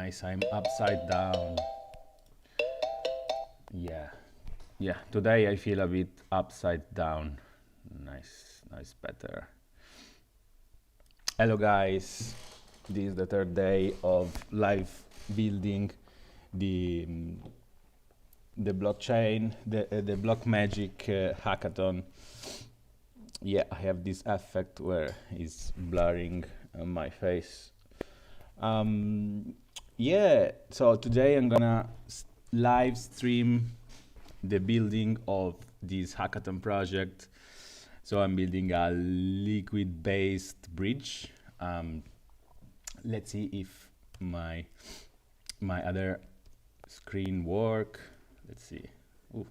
Nice, I'm upside down. Yeah, yeah, today I feel a bit upside down. Nice, better. Hello guys, this is the third day of live building the the blockchain, the Block Magic Hackathon. Yeah, I have this effect where it's blurring my face. Yeah, so today I'm gonna live stream the building of this hackathon project. So I'm building a liquid-based bridge. Let's see if my other screen work. Let's see. Ooh.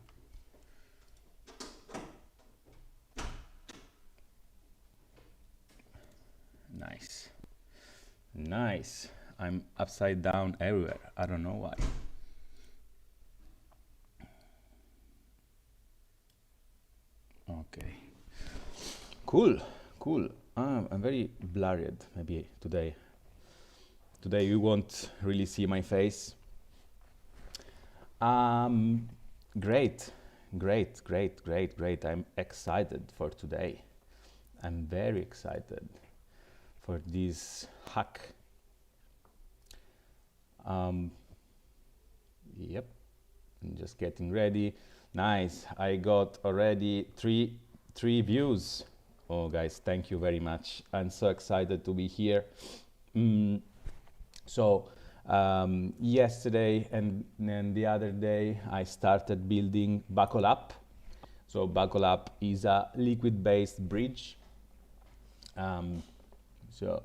Nice. I'm upside down everywhere. I don't know why. Okay. Cool. I'm very blurred. Maybe today you won't really see my face. Great. I'm excited for today. I'm very excited for this hack. Yep, I'm just getting ready. Nice, I got already three views. Oh guys, thank you very much. I'm so excited to be here. So yesterday and then the other day I started building Buckle Up. So Buckle Up is a liquid-based bridge. So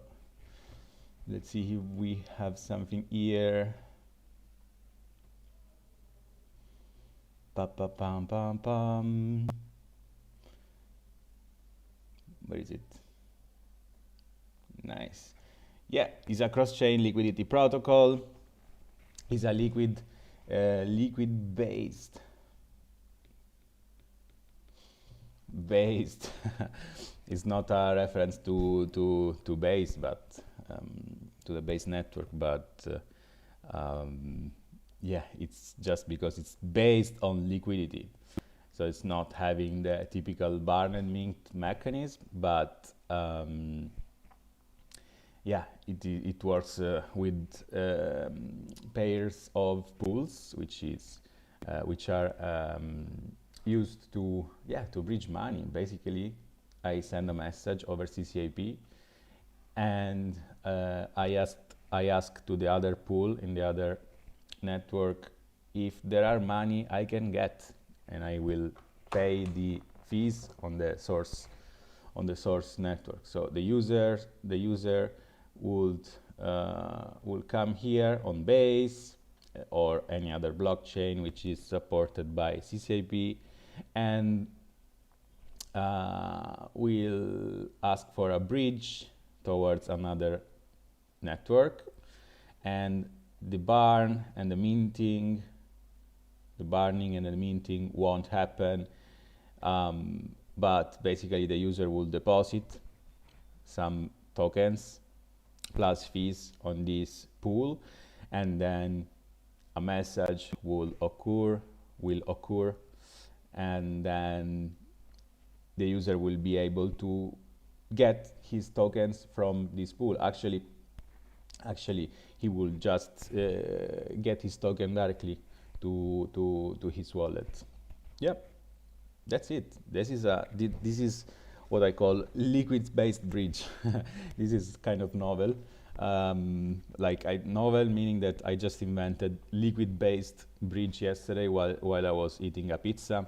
let's see if we have something here. Pam. Where is it? Nice. Yeah, it's a cross-chain liquidity protocol. It's a liquid-based. It's not a reference to Base, but to the Base network, but yeah, it's just because it's based on liquidity. So it's not having the typical barn and mint mechanism, but yeah, it works with pairs of pools, which are used to bridge money. Basically, I send a message over CCIP, and I ask to the other pool in the other network if there are money I can get, and I will pay the fees on the source network. So the user would come here on Base or any other blockchain which is supported by CCIP, and will ask for a bridge towards another network, and the barning and the minting won't happen, but basically the user will deposit some tokens plus fees on this pool, and then a message will occur, and then the user will be able to get his tokens from this pool. Actually he will just get his token directly to his wallet. Yep, that's it. This is what I call liquid-based bridge. This is kind of novel. Novel meaning that I just invented liquid-based bridge yesterday while I was eating a pizza.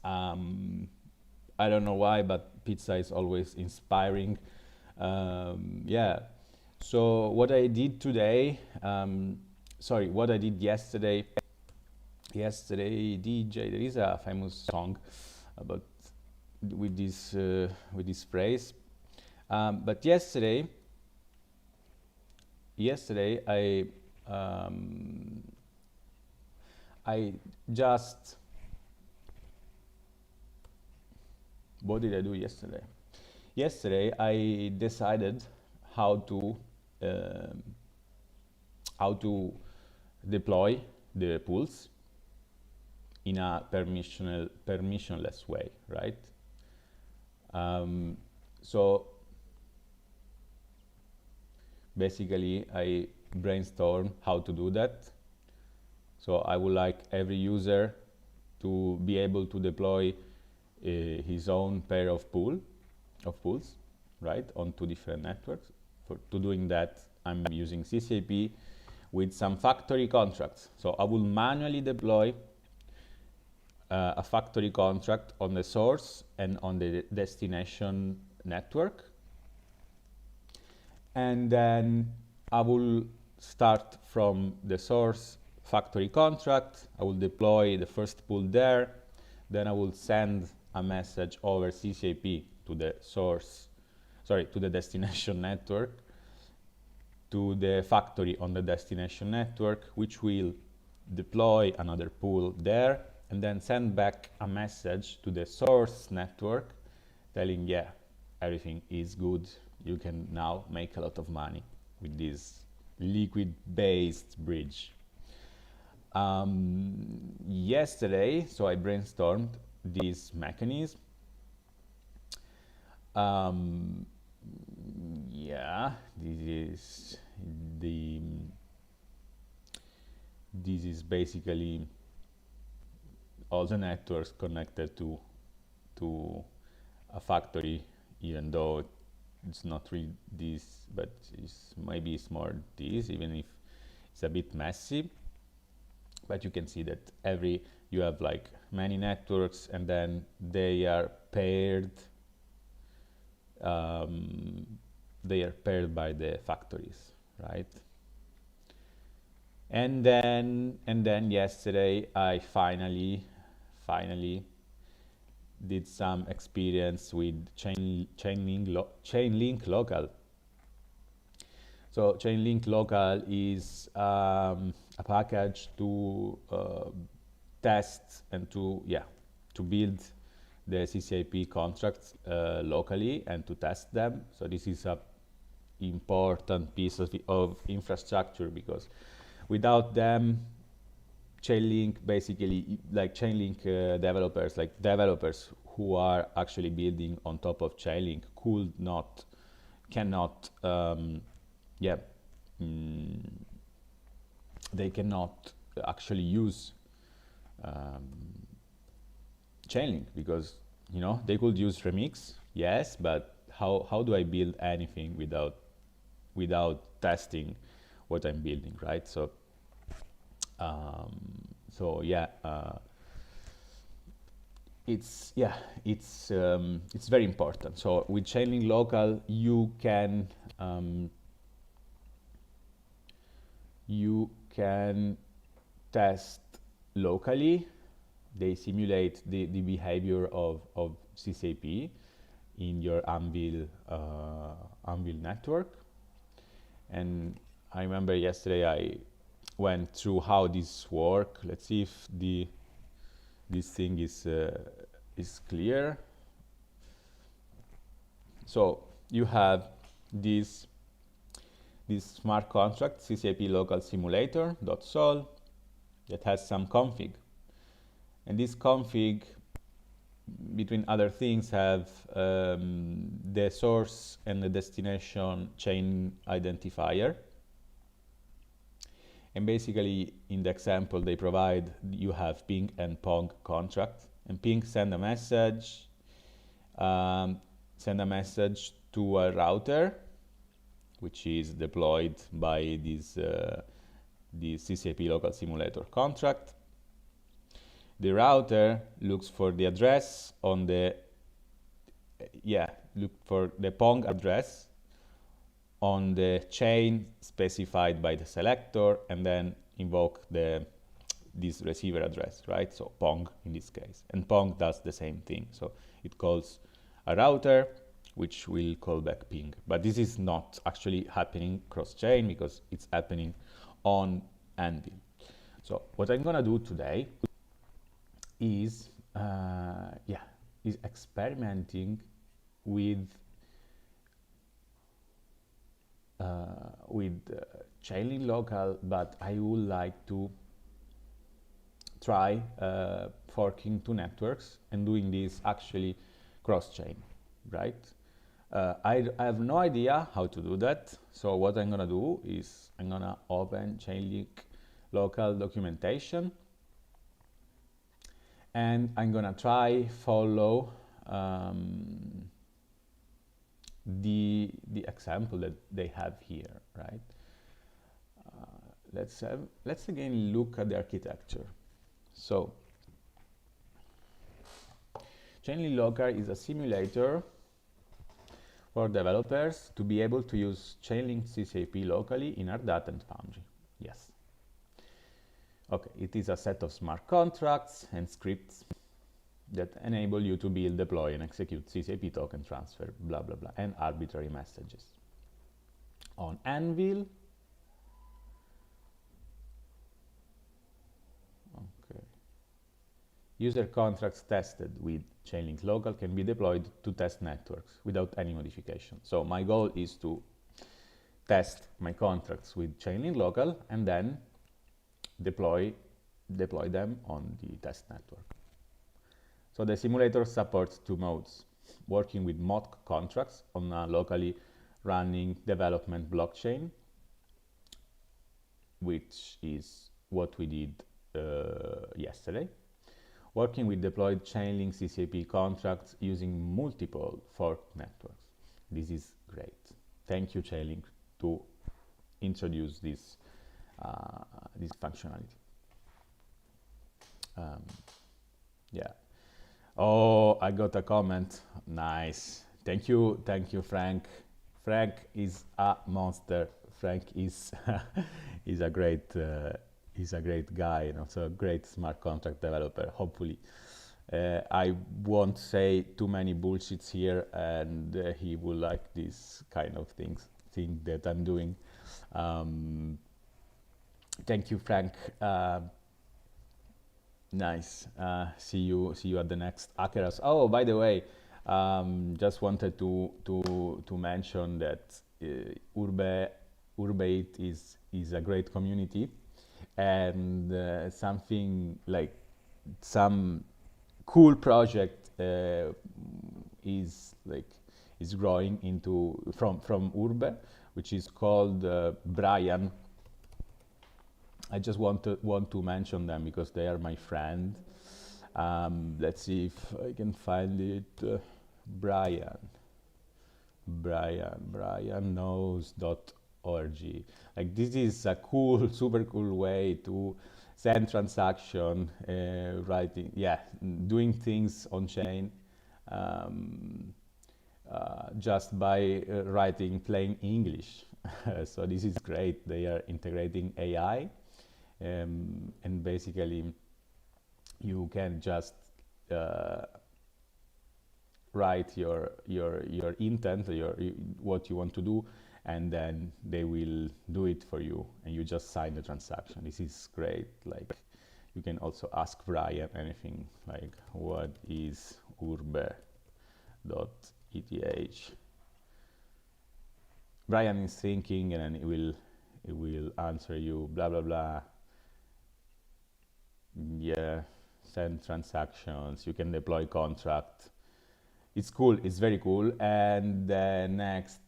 I don't know why, but pizza is always inspiring. Yeah. So what I did today, what I did yesterday, DJ, there is a famous song about with this phrase, but yesterday I just, what did I do yesterday? Yesterday I decided how to how to deploy the pools in a permissionless way, right? So basically I brainstorm how to do that. So I would like every user to be able to deploy his own pair of pools, right, on two different networks. To doing that, I'm using CCAP with some factory contracts. So I will manually deploy a factory contract on the source and on the destination network. And then I will start from the source factory contract. I will deploy the first pool there. Then I will send a message over CCAP to the to the destination network, to the factory on the destination network, which will deploy another pool there, and then send back a message to the source network telling, yeah, everything is good. You can now make a lot of money with this liquid-based bridge. Yesterday, so I brainstormed this mechanism. Yeah, this is basically all the networks connected to a factory, even though it's not really this, but maybe it's more this, even if it's a bit messy. But you can see that you have like many networks, and then they are paired. They are paired by the factories, right? And then yesterday I finally did some experience with Chainlink Local. So Chainlink Local is a package to test and to build the CCIP contracts locally and to test them. So this is a important piece of infrastructure, because without them, Chainlink basically, like Chainlink developers, like developers who are actually building on top of Chainlink cannot they cannot actually use Chainlink, because they could use Remix, yes, but how do I build anything without testing what I'm building, right? So it's very important. So with Chainlink Local, you can test locally. They simulate the behavior of CCAP in your Anvil network. And I remember yesterday I went through how this works. Let's see if this thing is clear. So you have this smart contract, CCAP local simulator.sol, that has some config. And this config, between other things, have the source and the destination chain identifier. And basically, in the example they provide, you have ping and pong contract. And ping send a message to a router, which is deployed by this CCAP local simulator contract. The router looks for the address on look for the Pong address on the chain specified by the selector, and then invoke this receiver address, right? So Pong in this case. And Pong does the same thing. So it calls a router, which will call back ping. But this is not actually happening cross-chain, because it's happening on Anvil. So what I'm gonna do today is experimenting with Chainlink local, but I would like to try forking two networks and doing this actually cross-chain, right? I have no idea how to do that. So what I'm gonna do is I'm gonna open Chainlink local documentation, and I'm gonna try follow the example that they have here, right? Let's again look at the architecture. So Chainlink Local is a simulator for developers to be able to use Chainlink CCAP locally in Ardata and Foundry. Yes. Okay, it is a set of smart contracts and scripts that enable you to build, deploy, and execute CCAP token transfer, blah, blah, blah, and arbitrary messages. On Anvil, okay, user contracts tested with Chainlink Local can be deployed to test networks without any modification. So my goal is to test my contracts with Chainlink Local and then deploy them on the test network. So the simulator supports two modes: working with mock contracts on a locally running development blockchain, which is what we did yesterday. Working with deployed Chainlink CCAP contracts using multiple fork networks. This is great. Thank you, Chainlink, to introduce this functionality. Yeah. Oh, I got a comment. Nice. Thank you, Frank. Frank is a monster. Frank is is a great guy, and also a great smart contract developer. Hopefully, I won't say too many bullshits here, and he will like this kind of thing that I'm doing. Thank you, Frank. Nice. See you at the next Hackathon. Oh, by the way, just wanted to mention that Urbate is a great community, and something like some cool project is growing from Urbe, which is called Brian. I just want to mention them because they are my friend. Let's see if I can find it. brianknows.org. Like, this is a cool, super cool way to send transaction, doing things on chain just by writing plain English. So this is great. They are integrating AI. And basically you can just write your intent, what you want to do, and then they will do it for you, and you just sign the transaction. This is great. Like, you can also ask Brian anything, like, what is urbe.eth? Brian is thinking, and then it will answer you, blah blah blah. Yeah, send transactions, you can deploy contract. It's cool, it's very cool. And next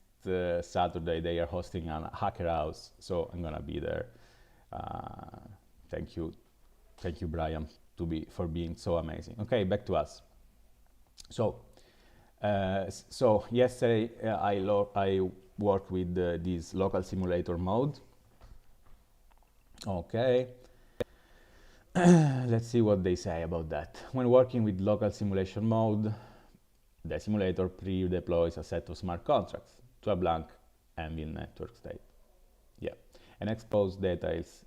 Saturday they are hosting a hacker house, so I'm gonna be there. Thank you Brian for being so amazing. Okay, back to us. So yesterday I worked with this local simulator mode. Okay. Let's see what they say about that. When working with local simulation mode, the simulator pre-deploys a set of smart contracts to a blank Anvil network state. Yeah, and expose details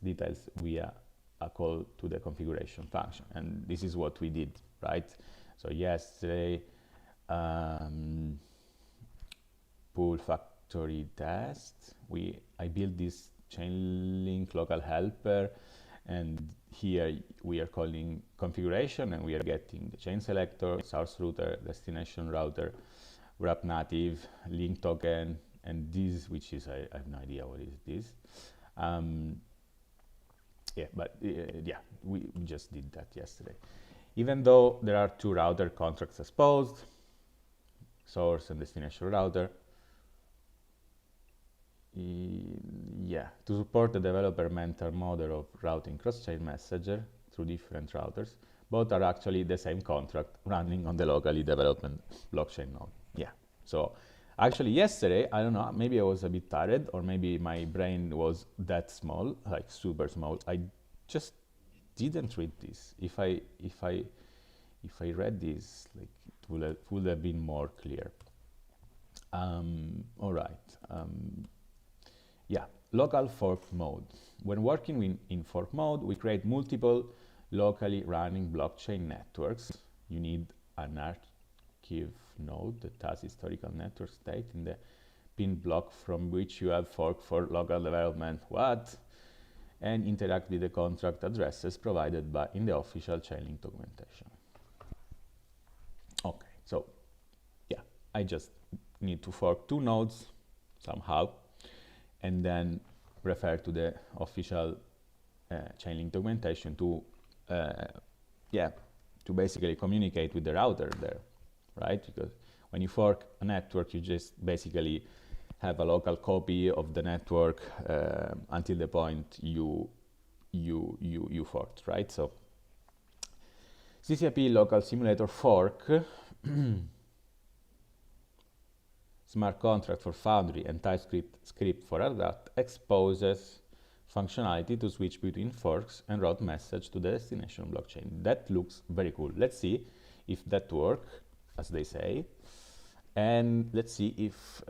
via a call to the configuration function. And this is what we did, right? So yesterday, pool factory test. I built this Chainlink local helper, and here we are calling configuration, and we are getting the chain selector, source router, destination router, wrap native, link token, and this, which is, I have no idea what is this. Yeah, but yeah, we just did that yesterday. Even though there are two router contracts exposed, source and destination router, yeah, to support the developer mentor model of routing cross-chain messenger through different routers, both are actually the same contract running on the locally development blockchain node. Yeah, so actually yesterday, I don't know, maybe I was a bit tired, or maybe my brain was that small, like super small. I just didn't read this. If I read this, like, it would have been more clear. All right. Yeah, local fork mode. When working in fork mode, we create multiple locally running blockchain networks. You need an archive node that has historical network state in the pin block from which you have fork for local development. What? And interact with the contract addresses provided in the official Chainlink documentation. Okay, so yeah, I just need to fork two nodes somehow, and then refer to the official Chainlink documentation to, yeah, to basically communicate with the router there, right? Because when you fork a network, you just basically have a local copy of the network until the point you forked, right? So CCIP local simulator fork, smart contract for Foundry and TypeScript script for Ardot exposes functionality to switch between forks and route message to the destination blockchain. That looks very cool. Let's see if that works, as they say, and let's see if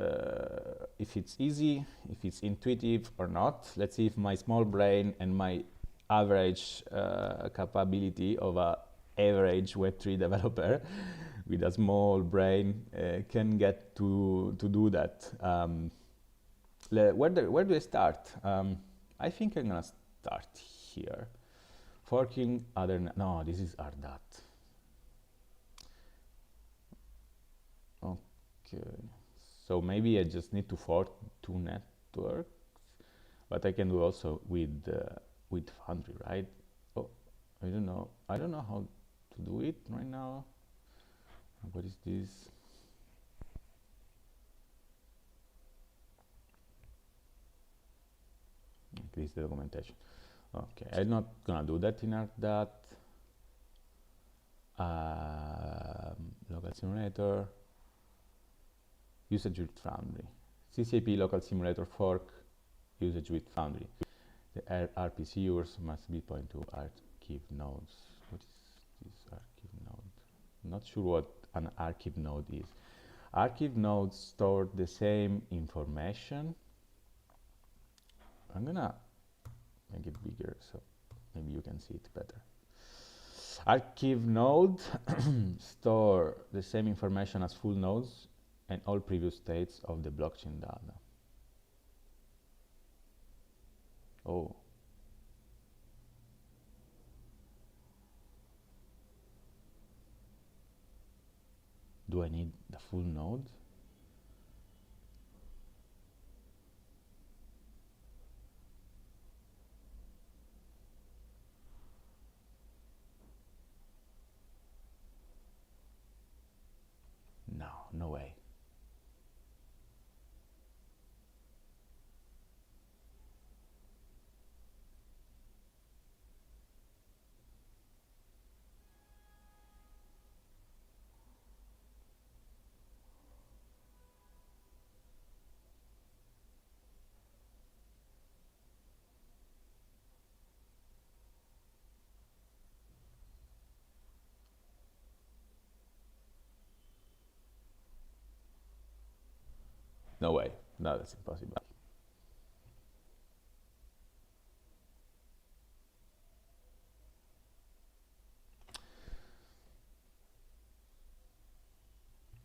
it's easy, if it's intuitive or not. Let's see if my small brain and my average capability of a average Web3 developer with a small brain can get to do that. Where do I start? I think I'm gonna start here. Forking other, no, this is Ardot. Okay, so maybe I just need to fork two networks, but I can do also with Foundry, right? Oh, I don't know how to do it right now. What is this? This is the documentation. Okay, I'm not gonna do that in Ardot. Local simulator, usage with Foundry. CCIP local simulator fork, usage with Foundry. The RPCers must be point to archive nodes. What is this archive node? Not sure what an archive node is. Archive nodes store the same information. I'm gonna make it bigger so maybe you can see it better. Archive node store the same information as full nodes and all previous states of the blockchain data. Oh. Do I need the full node? No, no way. No way. No, that's impossible.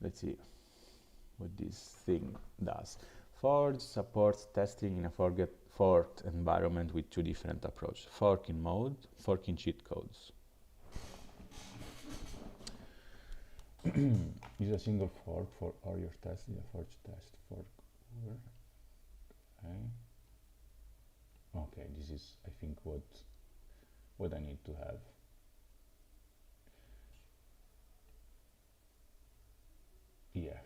Let's see what this thing does. Forge supports testing in a forked environment with two different approaches. Forking mode, forking cheat codes. Use a single fork for all your tests in a forge test. Fork Okay. Okay, this is, I think, what I need to have. Yeah.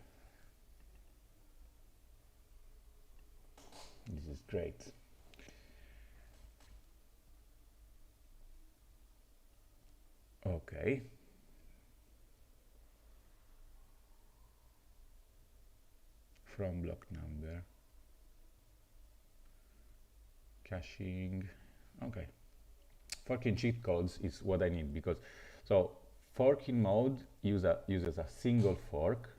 This is great. Okay. From block number. Caching. Okay. Forking cheat codes is what I need, because so forking mode uses a single fork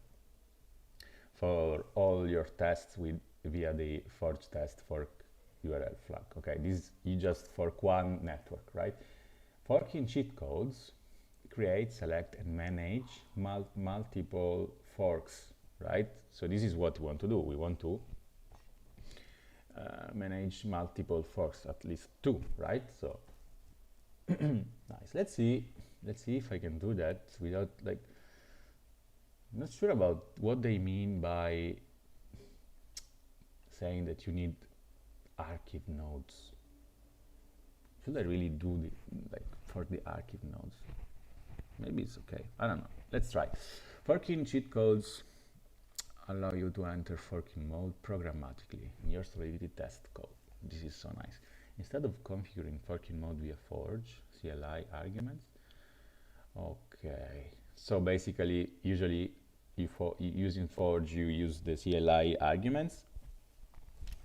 for all your tests via the forge test fork URL flag. Okay, this you just fork one network, right? Forking cheat codes create, select, and manage multiple forks, right? So this is what we want to do. We want to manage multiple forks, at least two, right? So nice. Let's see if I can do that without, like, I'm not sure about what they mean by saying that you need archive nodes. Should I really do the, like, for the archive nodes? Maybe it's okay. I don't know. Let's try. Forking cheat codes allow you to enter forking mode programmatically in your Solidity test code. This is so nice. Instead of configuring forking mode via Forge CLI arguments. Okay. So basically, usually, using Forge, you use the CLI arguments,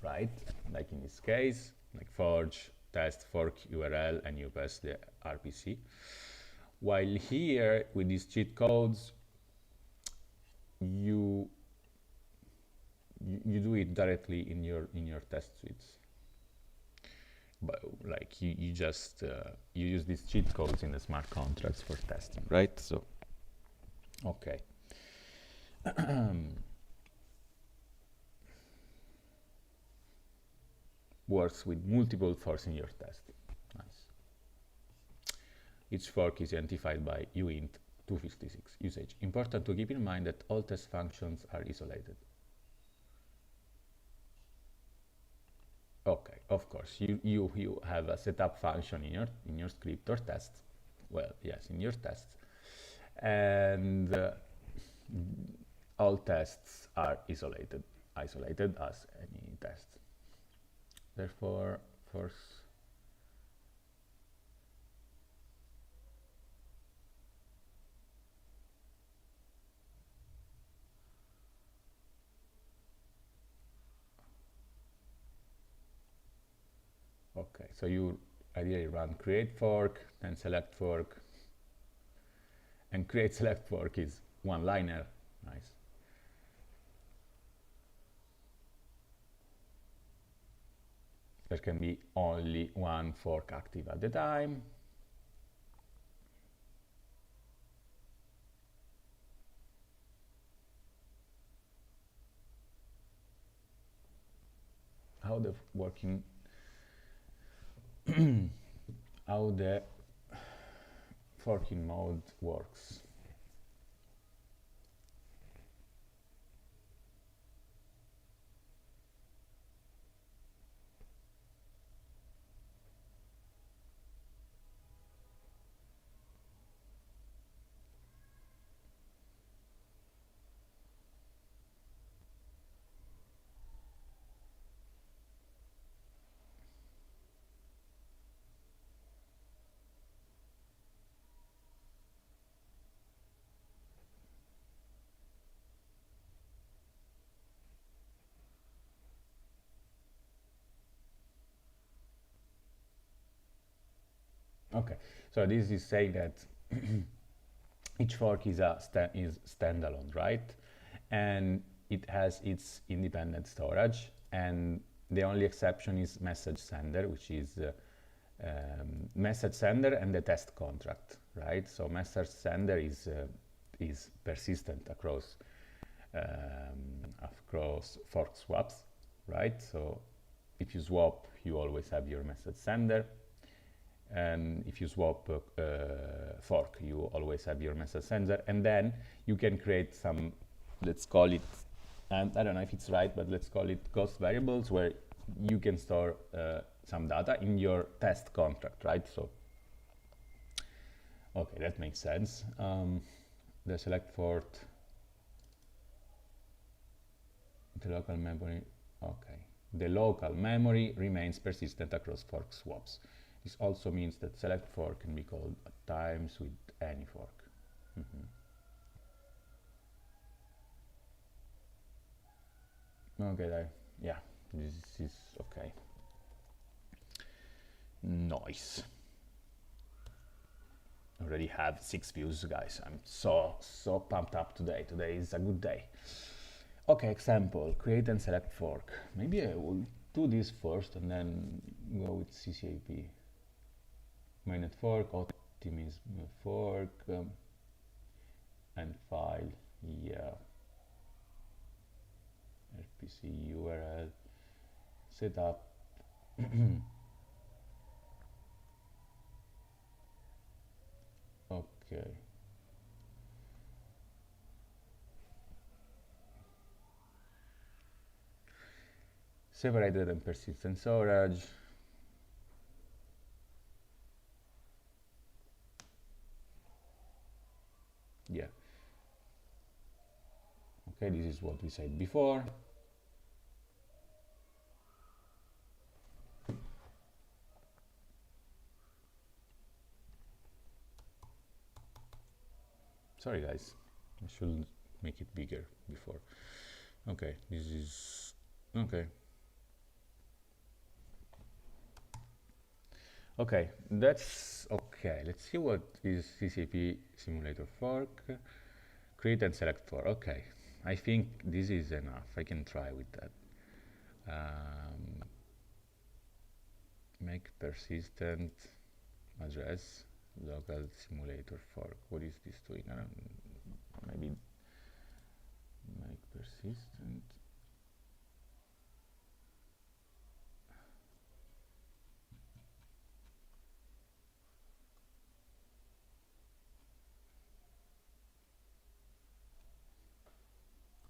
right? Like in this case, like Forge test fork URL, and you pass the RPC. While here, with these cheat codes, you do it directly in your test suites. But like you just you use these cheat codes in the smart contracts for testing, right? So okay. Works with multiple forks in your test. Nice. Each fork is identified by uint 256 usage. Important to keep in mind that all test functions are isolated. Okay, of course, you have a setup function in your script or test. Well, yes, in your tests, and all tests are isolated as any test. Therefore, first. Okay, so you ideally run create fork, then select fork, and create select fork is one liner. Nice. There can be only one fork active at the time. How the working how the forking mode works. Okay, so this is saying that each fork is standalone, right? And it has its independent storage, and the only exception is message sender, which is message sender and the test contract, right? So message sender is persistent across fork swaps, right? So if you swap, you always have your message sender. And if you swap fork, you always have your message sender, and then you can create some, let's call it and I don't know if it's right, but let's call it ghost variables, where you can store some data in your test contract, right? So, okay, that makes sense. The select port, the local memory, okay. The local memory remains persistent across fork swaps. This also means that select fork can be called at times with any fork. Okay, yeah, this is okay. Nice. Already have 6 views, guys. I'm so pumped up today. Today is a good day. Okay, example, create and select fork. Maybe I will do this first and then go with CCAP. Mainnet fork, optimism fork, and file, yeah. RPC URL, setup. Okay. Separated and persistent storage. Yeah. Okay, this is what we said before. Sorry guys, I should make it bigger before. Okay, this is okay. Okay, that's okay. Let's see what is CCP simulator fork. Create and select fork. Okay, I think this is enough. I can try with that. Make persistent address local simulator fork. What is this doing? I don't, maybe make persistent.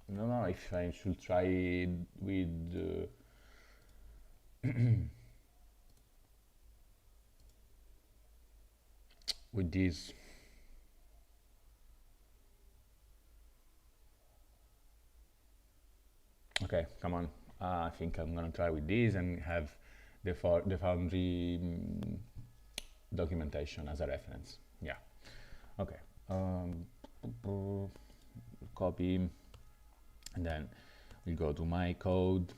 No, if I should try it with with this. Okay, come on. I think I'm gonna try with this and have the Foundry documentation as a reference. Yeah. Okay. Copy, and then we go to my code.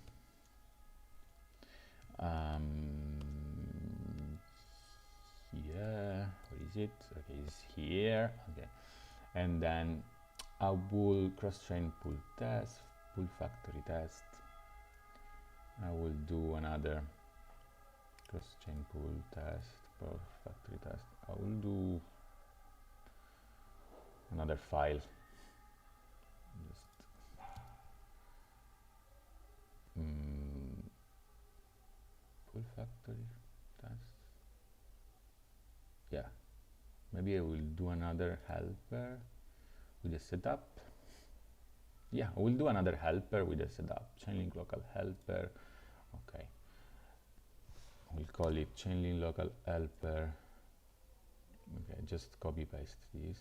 Yeah, what is it? Okay, it's here. Okay, and then I will cross-chain pull test, pull factory test. I will do another cross-chain pull test, pull factory test. I will do another file. Just pull factory test. Yeah, maybe I will do another helper with a setup. Yeah, I will do another helper with a setup. Chainlink local helper. Okay. We'll call it Chainlink local helper. Okay, just copy paste this.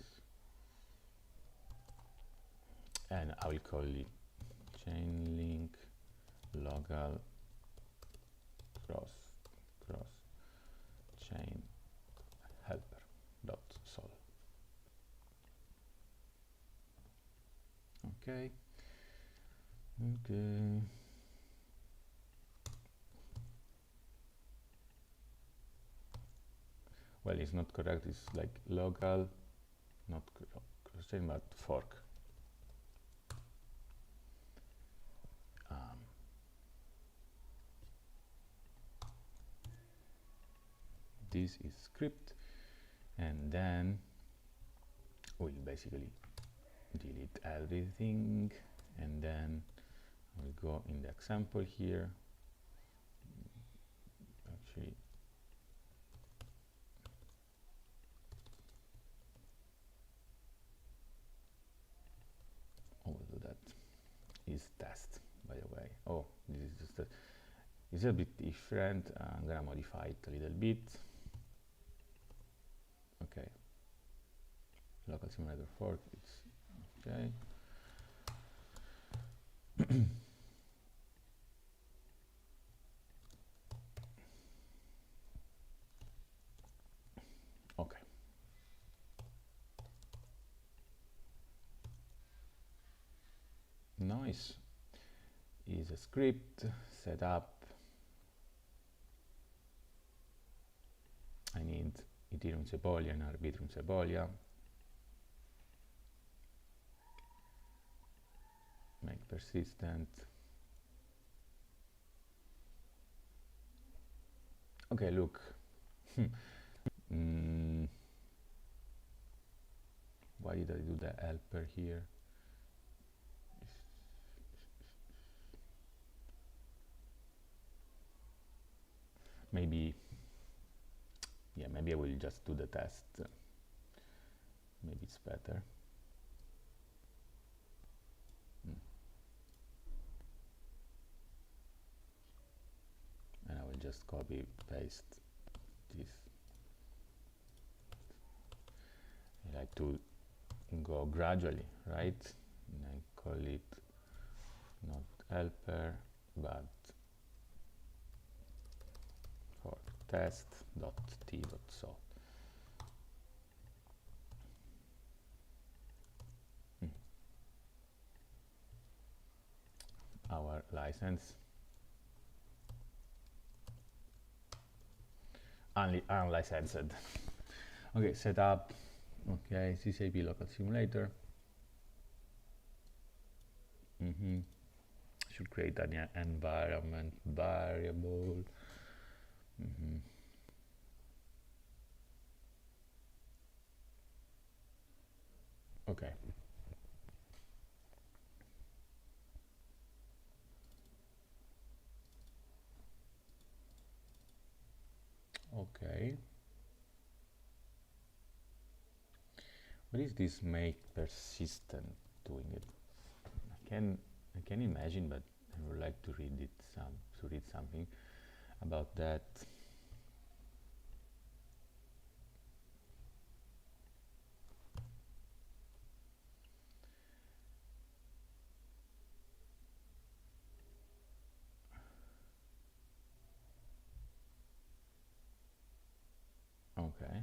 And I will call it Chainlink local cross chain helper dot sol. Okay. Okay. Well, it's not correct. It's like local, not cross chain, but fork. This is script, and then we'll basically delete everything, and then we'll go in the example here. Actually, I will do that. Is test. this is just it's a bit different. I'm gonna modify it a little bit. Okay, local simulator fork, it's okay. Okay. Noise is a script set up. I need Ethereum Sepolia and Arbitrum Sepolia. Make persistent. Okay, look. Why did I do the helper here? Maybe, yeah, maybe I will just do the test. Maybe it's better. And I will just copy paste this. I like to go gradually, right? And I call it not helper, but for test.t.so. Our license. Unlicensed. Okay, setup. Okay, CCIP local simulator. Should create an environment variable. Okay. Okay. What is this make persistent doing it? I can imagine, but I would like to read something about that. Okay.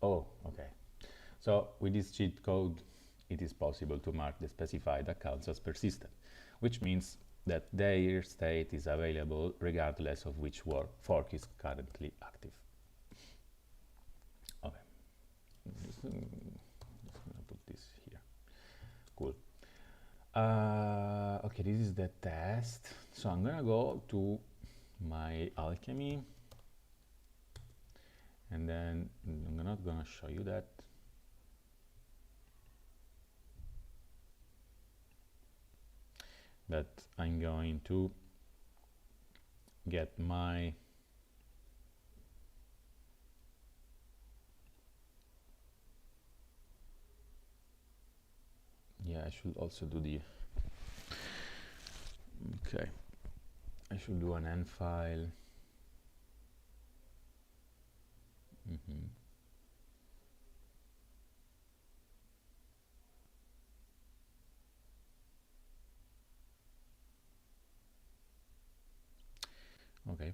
Oh, okay. So with this cheat code, it is possible to mark the specified accounts as persistent, which means that their state is available regardless of which fork is currently active. Okay. Just gonna put this here. Cool. Okay, this is the test. So I'm gonna go to my alchemy, and then I'm not gonna show you that. But I'm going to get my I should also do the I should do an N file. Okay.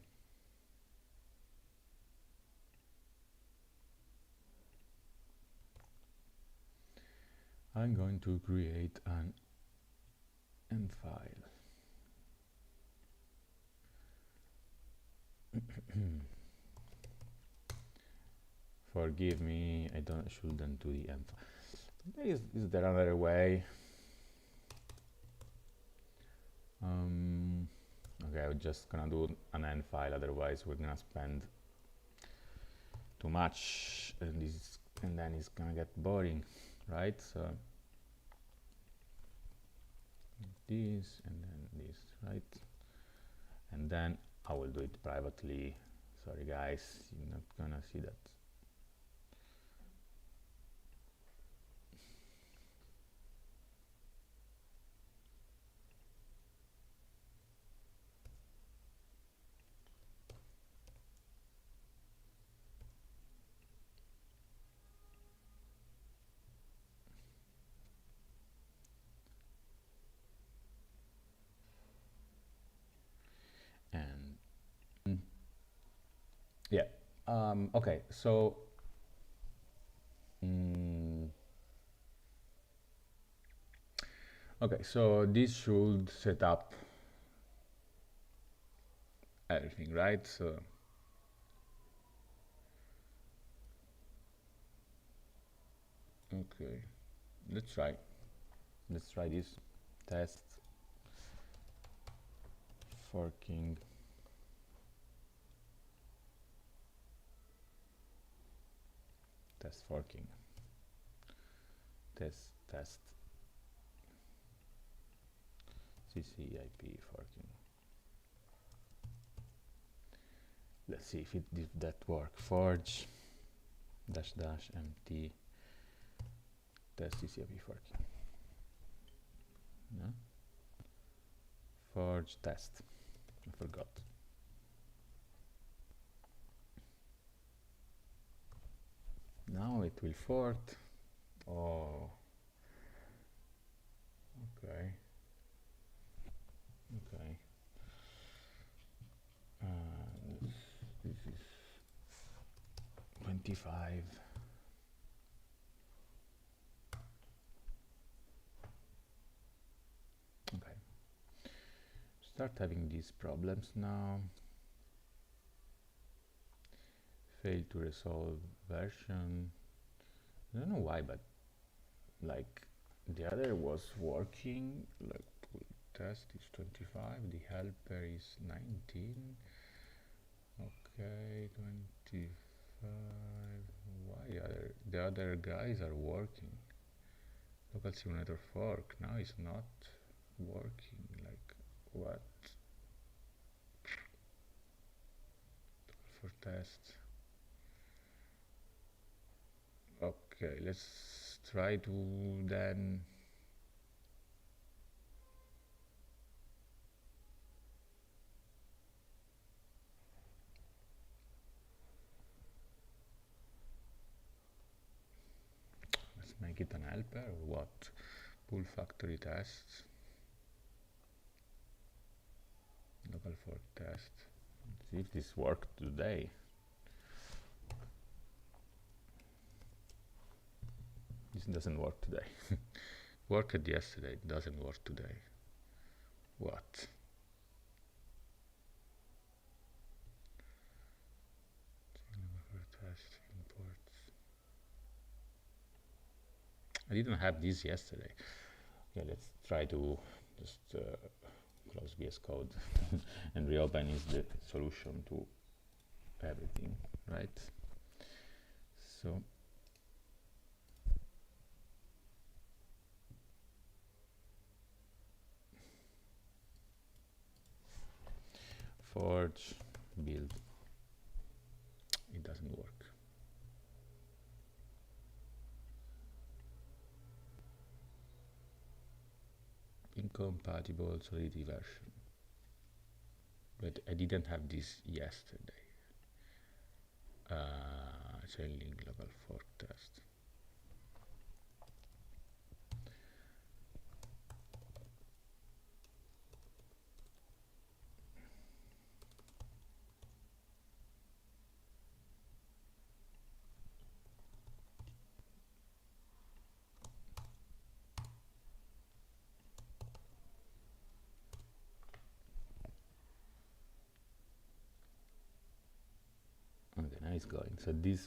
I'm going to create an N file. Forgive me, I shouldn't do the N file. Is there another way? Okay, I'm just gonna do an N file, otherwise we're gonna spend too much and then it's gonna get boring. right? So this and then this, right? And then I will do it privately. Sorry guys, you're not gonna see that. And yeah, okay, so okay, so this should set up everything, right? So okay, let's try this test forking. Test forking. Test CCIP forking. Let's see if that work. Forge dash MT test CCIP forking. No? Forge test. I forgot. Now it will fork. Oh, okay. Okay. This is 25. Okay. Start having these problems now. Fail to resolve version. I don't know why, but like the other was working. Like test is 25. The helper is 19. Okay, 25. Why the other guys are working? Local simulator fork now is not working. Like what? For test. Okay, let's try to then make it an helper or what? Pull factory tests. Local fork test. Let's see if this worked today. This doesn't work today. Worked yesterday, it doesn't work today. What? Test imports. I didn't have this yesterday. Okay, let's try to just close VS Code and reopen is the solution to everything, right? So forge build, it doesn't work. Incompatible Solidity version, but I didn't have this yesterday. Chainlink local fork test. Okay, now it's going. So this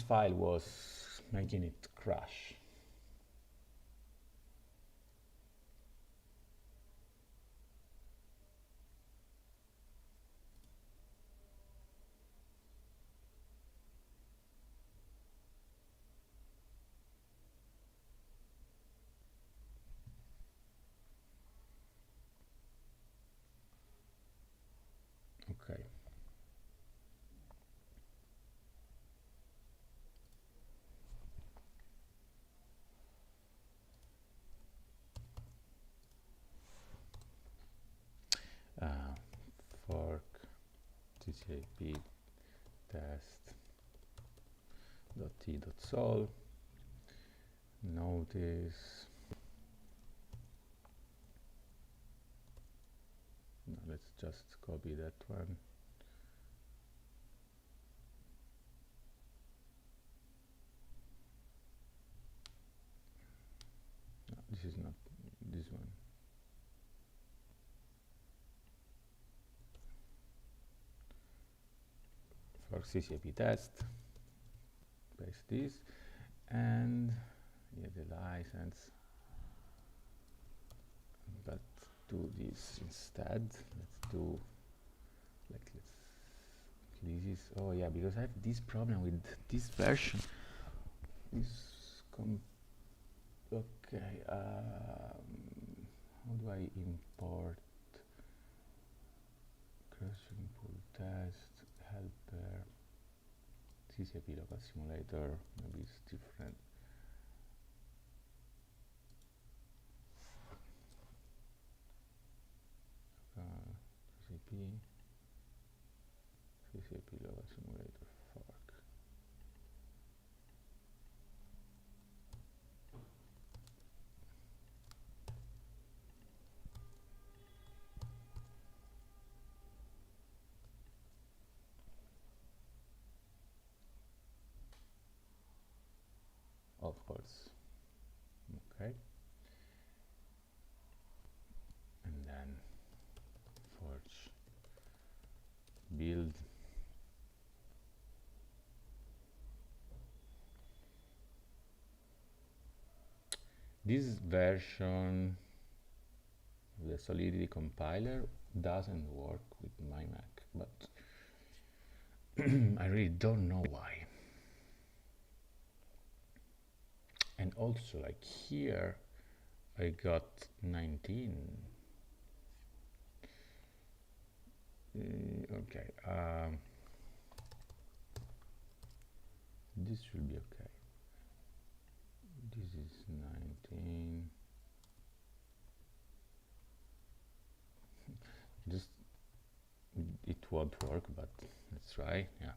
file was making it crash. fork ccap test.t.sol. Notice. No, let's just copy that one. No, this is not this one. For CCAP test, paste this, and the license. But do this instead. Let's do this. Oh yeah, because I have this problem with this version. Okay. How do I import crossing pool test helper CCAP local simulator? Maybe it's different. CCAP local simulator fork. Of course. Okay. And then forge build. This version of the Solidity compiler doesn't work with my Mac, but I really don't know why. And also, like here, I got 19. Okay. This should be okay. This is 19. Just it won't work, but let's try. Yeah.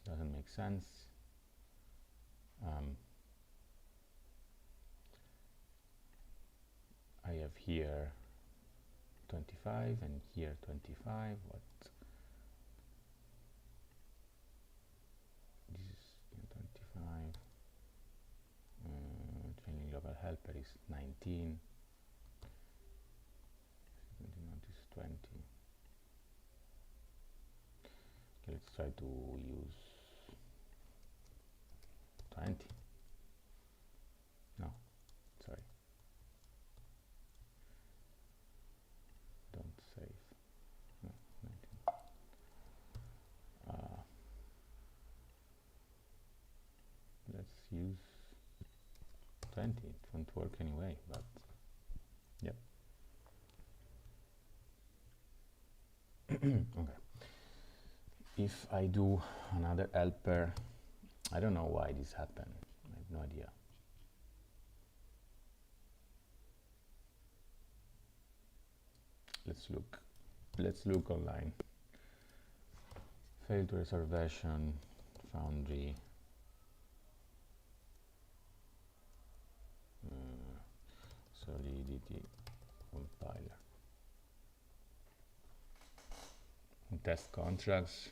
Doesn't make sense. I have here 25 and here 25. What? This is 25. Chainlink local helper is 19. This is 20. Okay, let's try to use 20. No, sorry. Don't save. No, 19. Let's use 20. It won't work anyway, but yep. Okay. If I do another helper, I don't know why this happened. I have no idea. Let's look online. Failed reservation, Foundry, Solidity compiler, test contracts.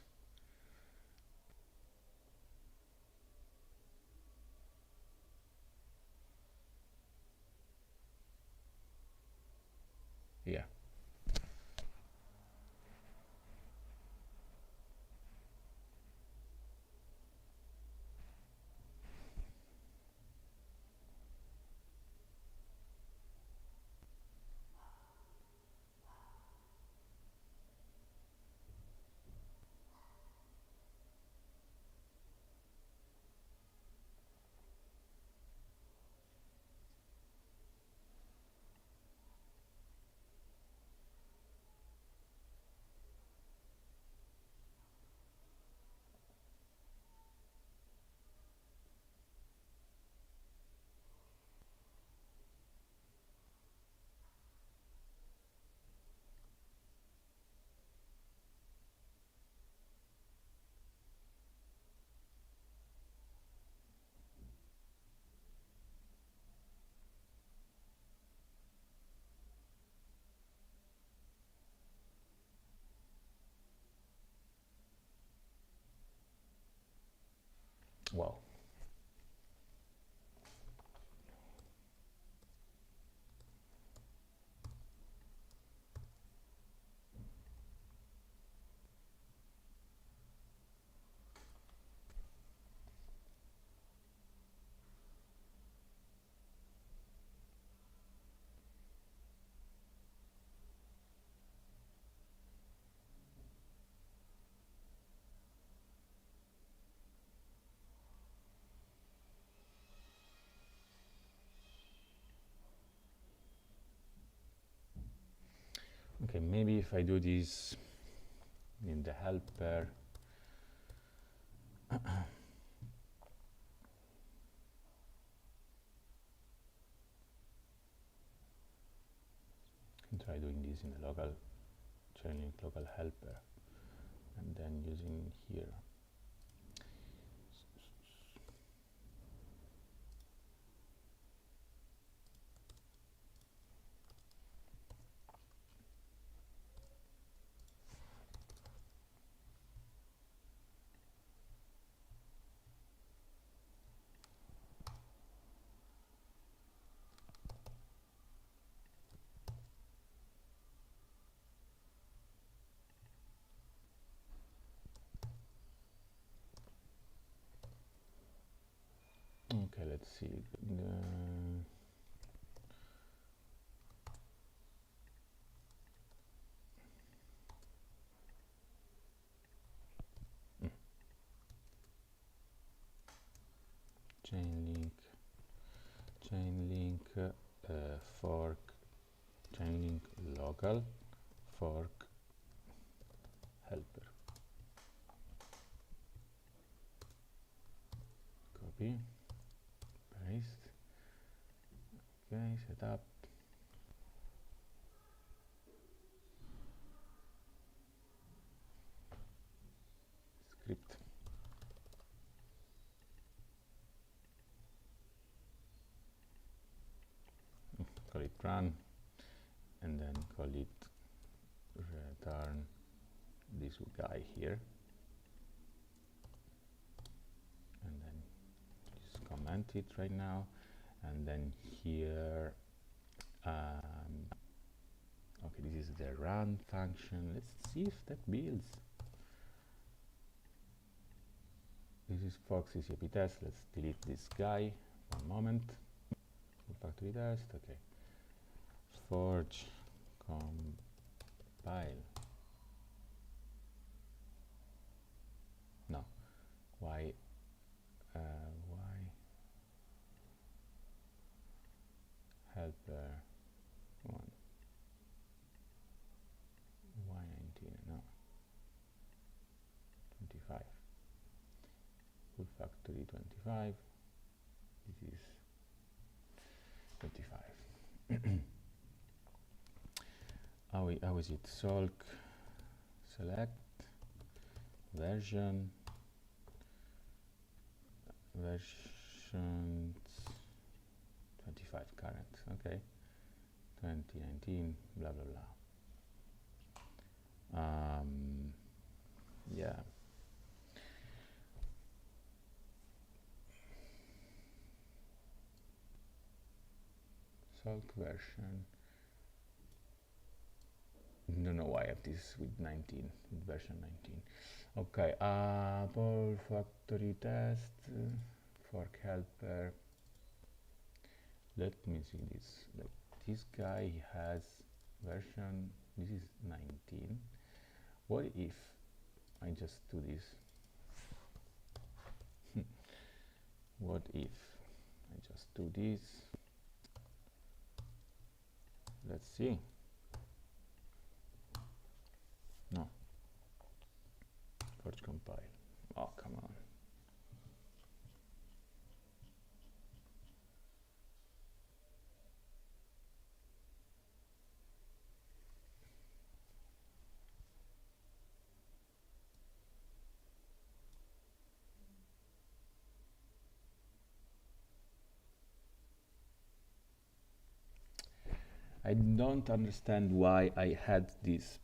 Yeah. Wow. Okay, maybe if I do this in the helper, can try doing this in the local Chainlink local helper, and then using here. Okay, let's see. Chainlink fork, Chainlink local fork helper. Copy, paste. Okay, set up. Script. Call it run, and then call it return this guy here, and then just comment it right now, and then here okay, this is the run function. Let's see if that builds. This is fork CCP test. Let's delete this guy. One moment. Factory test. Okay. Forge compile. No. Why helper 1 y19, no, 25, full factory 25, this is 25. How is it? Sulk select versions 25 current, okay, 2019, blah blah blah. Yeah, Sulk version. Don't know why I have this with 19, with version 19. Okay, Apple factory test, fork helper. Let me see this. Like this guy has version, this is 19. What if I just do this? What if I just do this? Let's see. No. Forge compile. Oh, come on. I don't understand why I had this.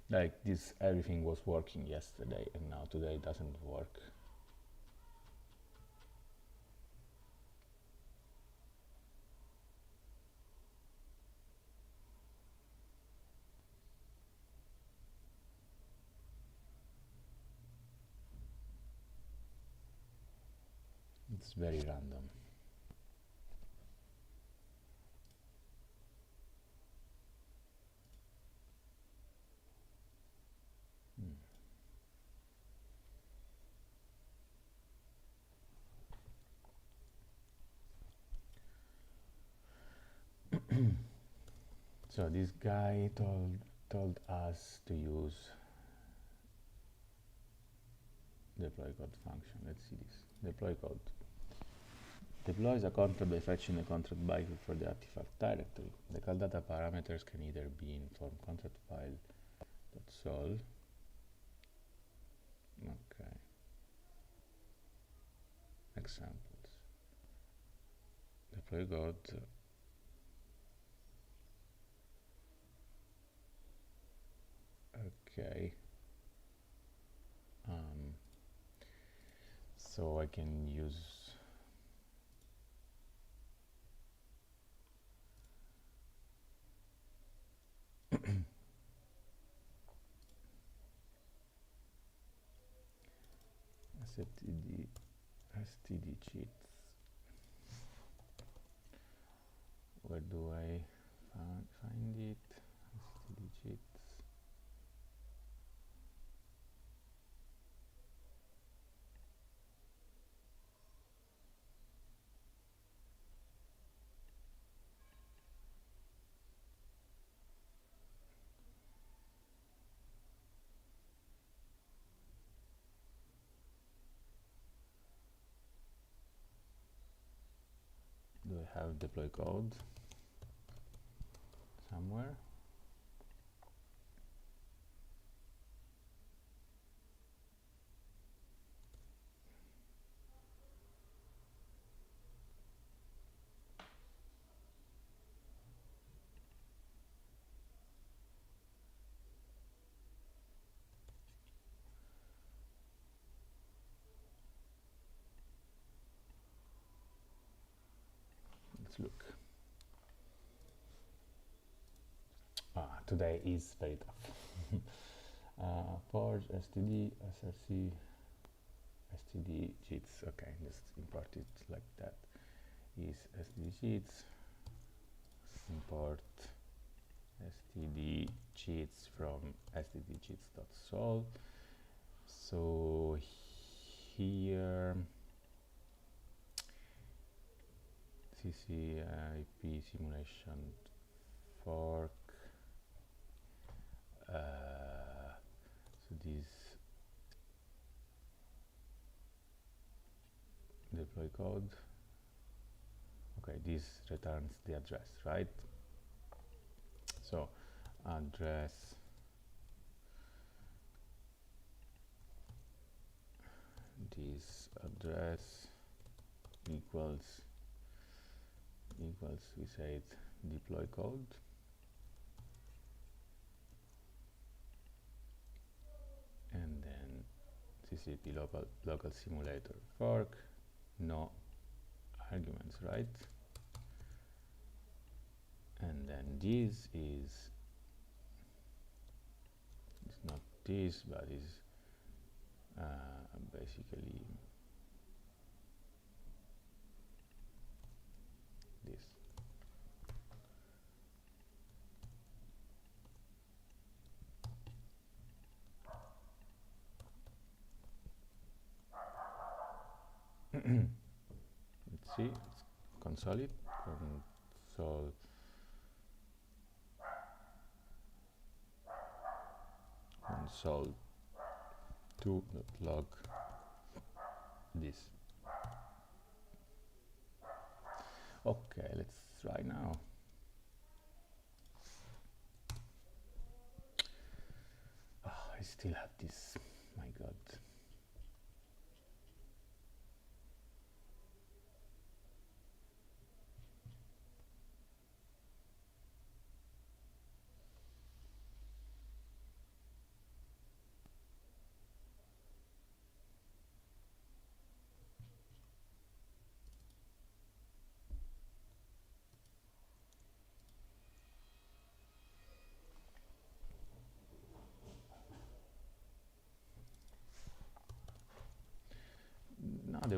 Like this, everything was working yesterday, and now today it doesn't work. It's very random. So this guy told us to use deploy code function. Let's see this. Deploy code. Deploys a contract by fetching a contract byte for the artifact directory. The call data parameters can either be in form contract file.sol. Okay. Examples. Deploy code. Okay. So I can use std cheats. Where do I find it? Std cheats. Do I have deploy code somewhere? Let's look. Today is very tough. Forge, std, src, std cheats. Okay, let's import it like that. Is std cheats. Import std cheats from stdcheats.sol. So here cc IP simulation fork. So this deploy code. Okay, this returns the address, right? So address this address equals we said deploy code, and then ccp local simulator fork, no arguments, right? And then this is it's not this, but is basically this. Let's see, let's console it. Console 2.log this. Okay, let's try now. I still have this, my god.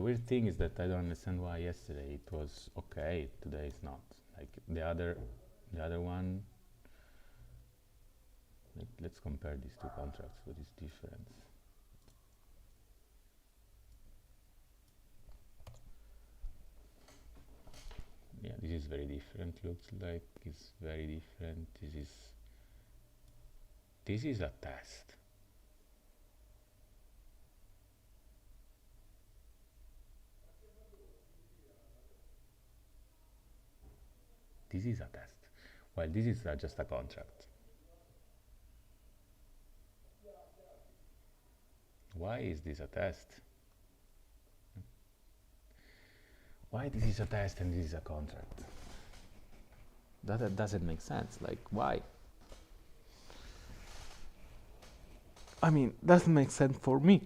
weird thing is that I don't understand why yesterday it was okay, today it's not. Like the other one. Let's compare these two contracts. What is difference? Yeah, this is very different. Looks like it's very different. This is a test. This is a test. Well, this is just a contract. Why is this a test? Why this is a test and this is a contract? That doesn't make sense. Like, why? I mean, doesn't make sense for me.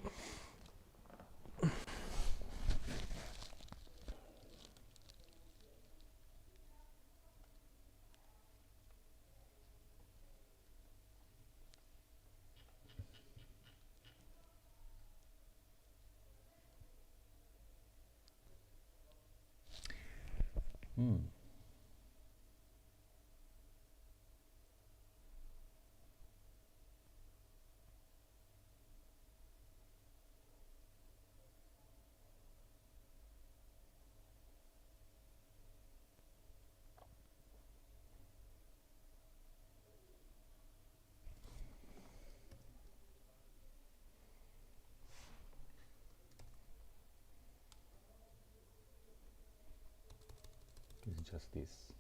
It's just this.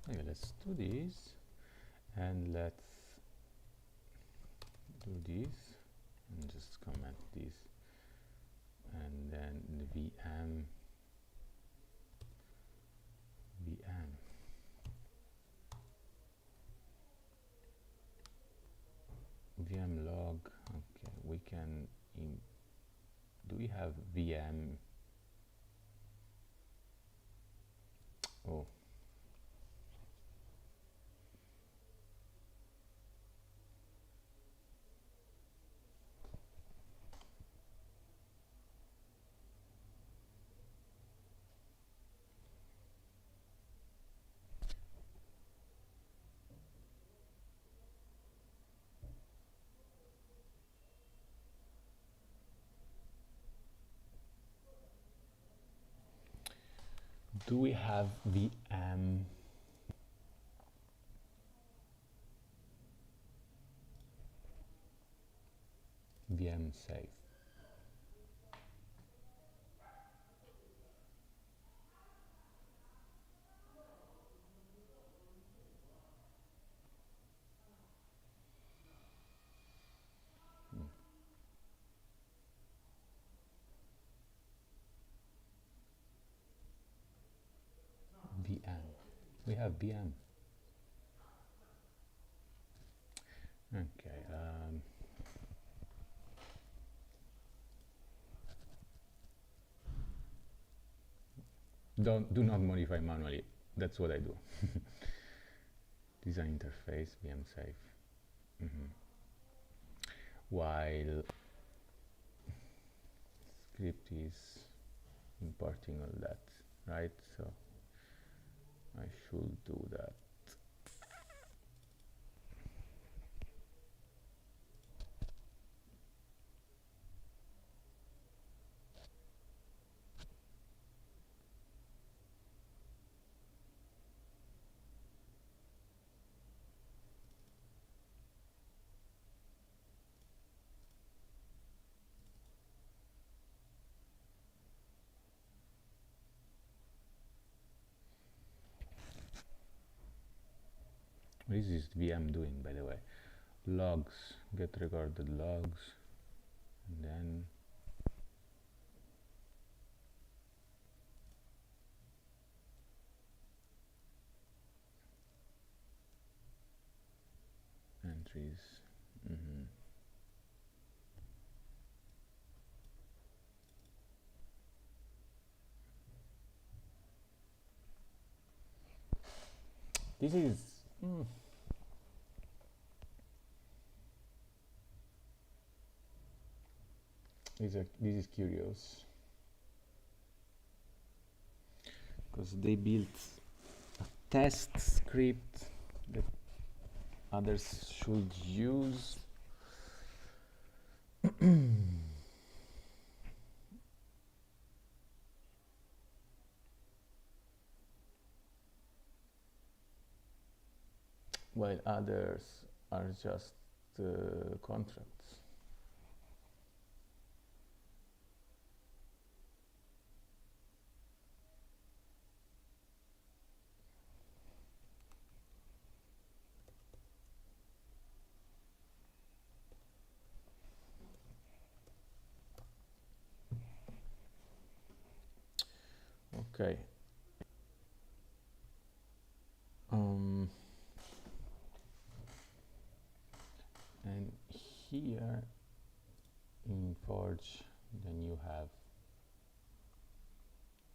Okay, let's do this, and let's do this, and just comment this, and then the VM log. Okay, we can do we have VM? Oh, do we have VM? VM safe. VM. We have VM. Okay. Do not modify manually. That's what I do. Design interface, VM safe. While script is importing all that, right? So I should do that. What is this VM doing, by the way? Logs, get recorded logs, and then entries. This is this is curious. because they built a test script that others should use. While others are just contracts. Okay. And here in Forge, then you have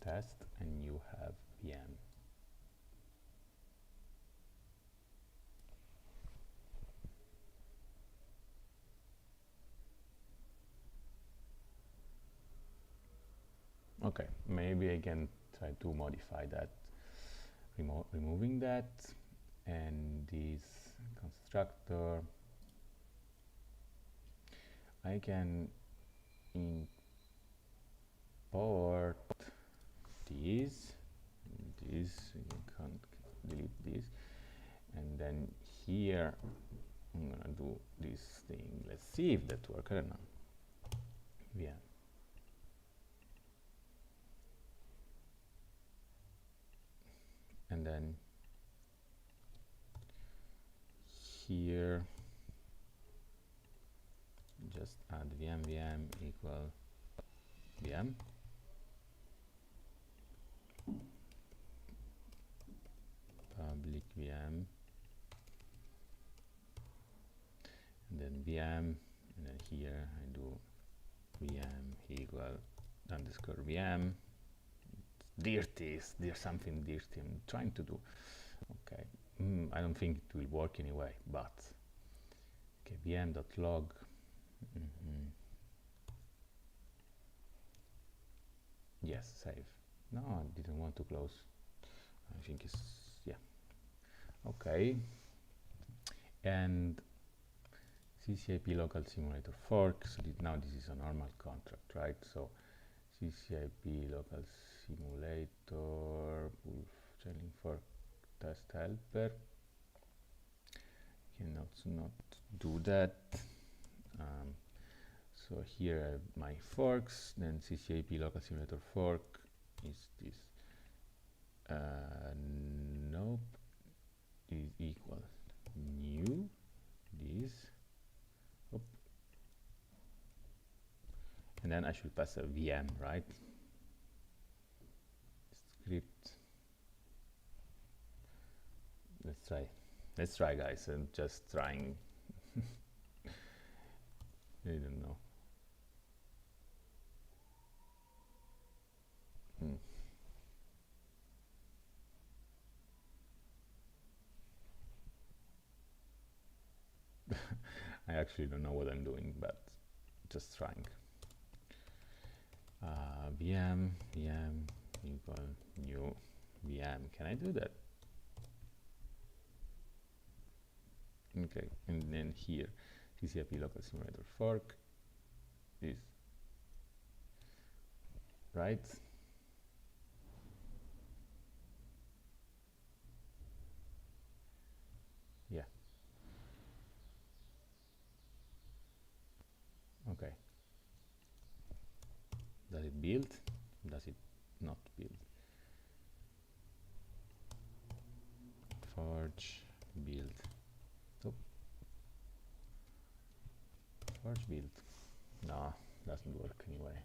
test and you have VM. Okay, maybe I can try to modify that, removing that, and this constructor, I can import this, you can't delete this, and then here I'm gonna do this thing. Let's see if that works. I don't know. Yeah. And then here just add VM equal VM. Public VM, and then VM, and then here I do VM equal underscore VM. There's something dirty I'm trying to do. Okay, I don't think it will work anyway, but okay, vm.log. Yes, save. No, I didn't want to close. I think it's, yeah. Okay. And CCIP local simulator fork. So now this is a normal contract, right? So CCIP local simulator Chainlink fork test helper. Cannot not do that. So here I have my forks, then CCIP local simulator fork is this. Nope, is equal new this. Oop. And then I should pass a VM, right? Script. Let's try guys. I'm just trying. I don't know. I actually don't know what I'm doing, but just trying. VM equal new VM. Can I do that? Okay, and then here CCIP local simulator fork is right. Yeah. Okay. Does it build? Does it not build? Forge build. So Forge build. No, doesn't work anyway.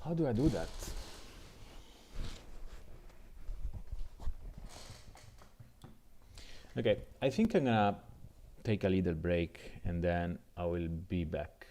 How do I do that? Okay, I think I'm gonna take a little break and then I will be back.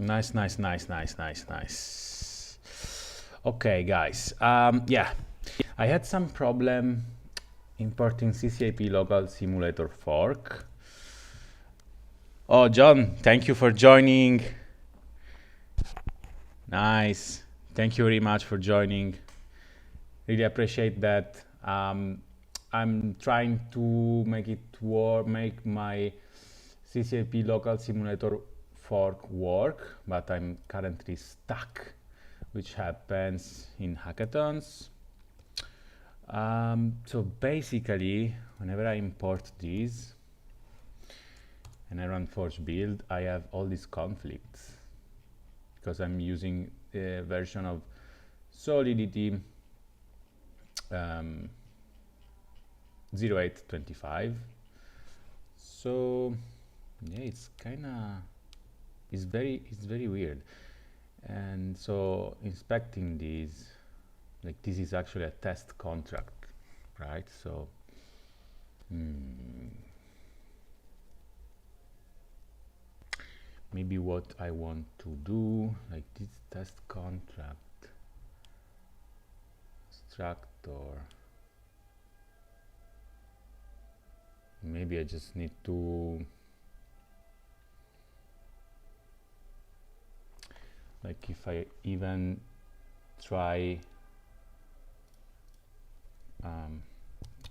Nice, nice, nice, nice, nice, nice. Okay, guys. Yeah, I had some problem importing CCIP local simulator fork. Oh, John, thank you for joining. Nice. Thank you very much for joining. Really appreciate that. I'm trying to make it work, make my CCIP local simulator fork work, but I'm currently stuck, which happens in hackathons. So basically, whenever I import these and I run forge build, I have all these conflicts because I'm using a version of Solidity 0825. So yeah, it's very weird. And so inspecting these, like this is actually a test contract, right? So maybe what I want to do, like this test contract structure, maybe I just need to, like if I even try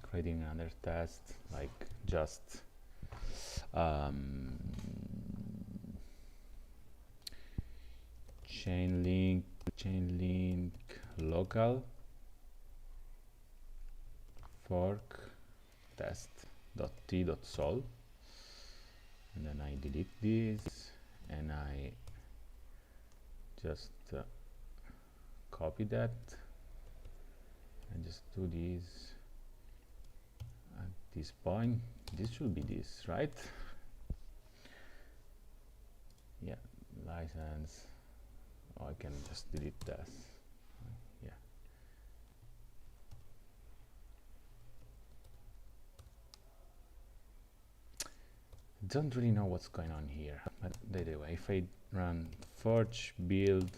creating another test, like just Chainlink local fork test.t.sol, and then I delete this and I just copy that and just do this at this point. This should be this, right? Yeah, license. Oh, I can just delete that. Yeah. Don't really know what's going on here, but anyway, if I run forge build,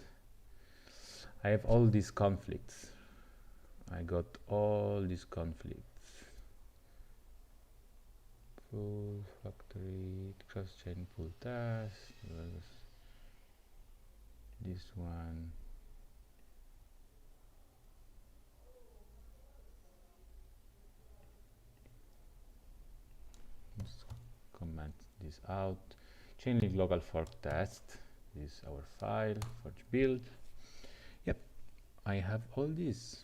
I have all these conflicts. I got all these conflicts. Pull factory, cross-chain pull task, this one. Let's comment this out. Chainlink local fork test. This is our file, forge build. Yep, I have all this.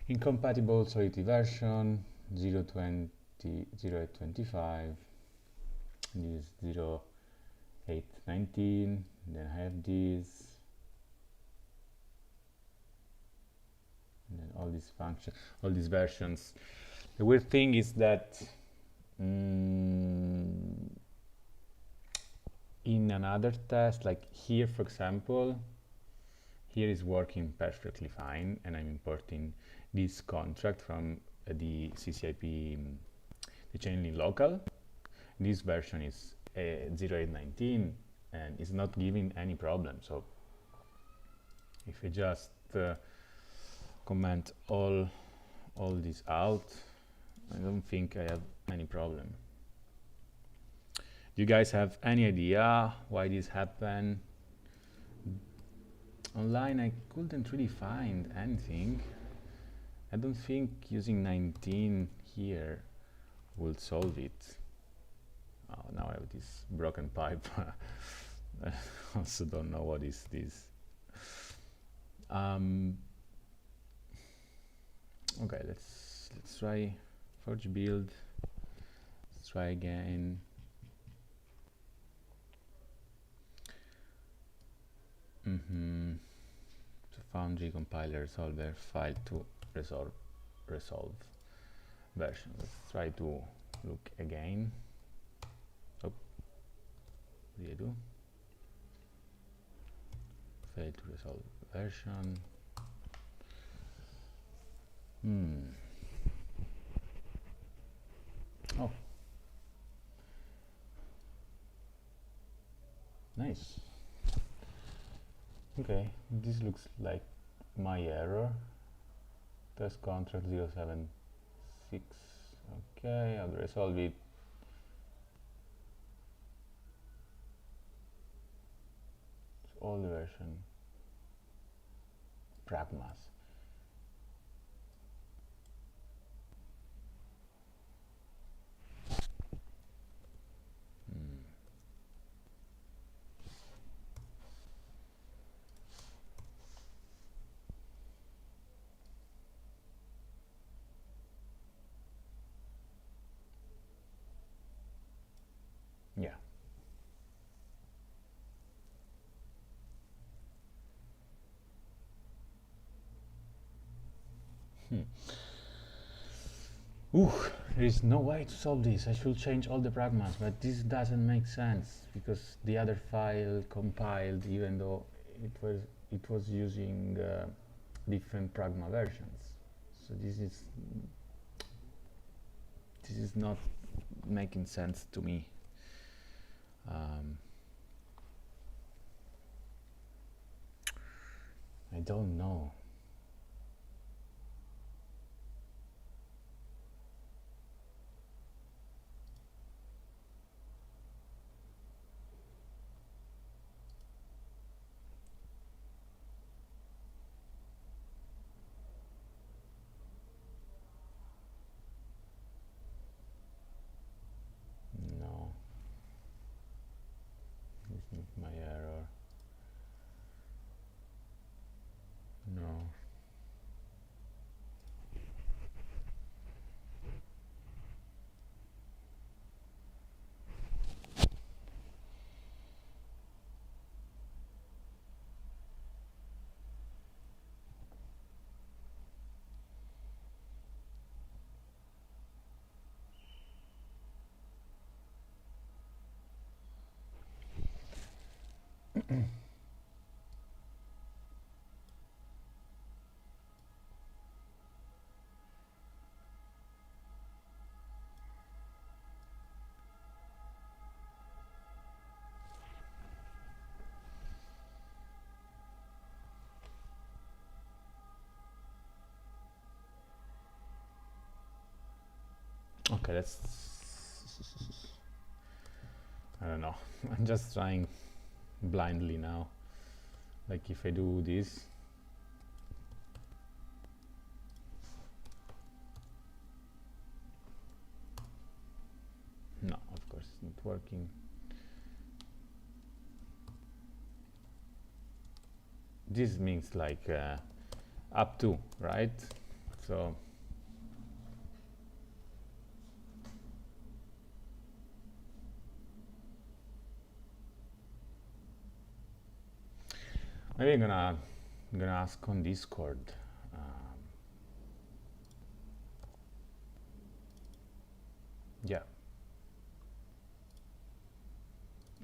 Incompatible Solidity version 0.20, 0.825. This is 0.819. Then I have this. And then all these functions, all these versions. The weird thing is that in another test, like here, for example, here is working perfectly fine, and I'm importing this contract from the CCIP, the Chainlink local. This version is 0.819 and is not giving any problem. So if I just comment all this out, I don't think I have any problem. Do you guys have any idea why this happened? Online I couldn't really find anything. I don't think using 19 here will solve it. Oh, now I have this broken pipe. I also don't know what is this. Okay, let's try forge build. Let's try again. So Foundry compiler resolver file to resolve version. Let's try to look again. Oh, what did I do? Fail to resolve version. Oh, Nice. Okay, this looks like my error. Test contract 076. Okay, I'll resolve it. It's old version. Pragmas. Yeah. Ooh, there is no way to solve this. I should change all the pragmas, but this doesn't make sense because the other file compiled even though it was using different pragma versions. So this is not making sense to me. I don't know. No, this is my error. No. Okay, let's. I don't know. I'm just trying blindly now. Like if I do this. No, of course it's not working. This means like up to, right? So maybe I'm gonna ask on Discord. Yeah.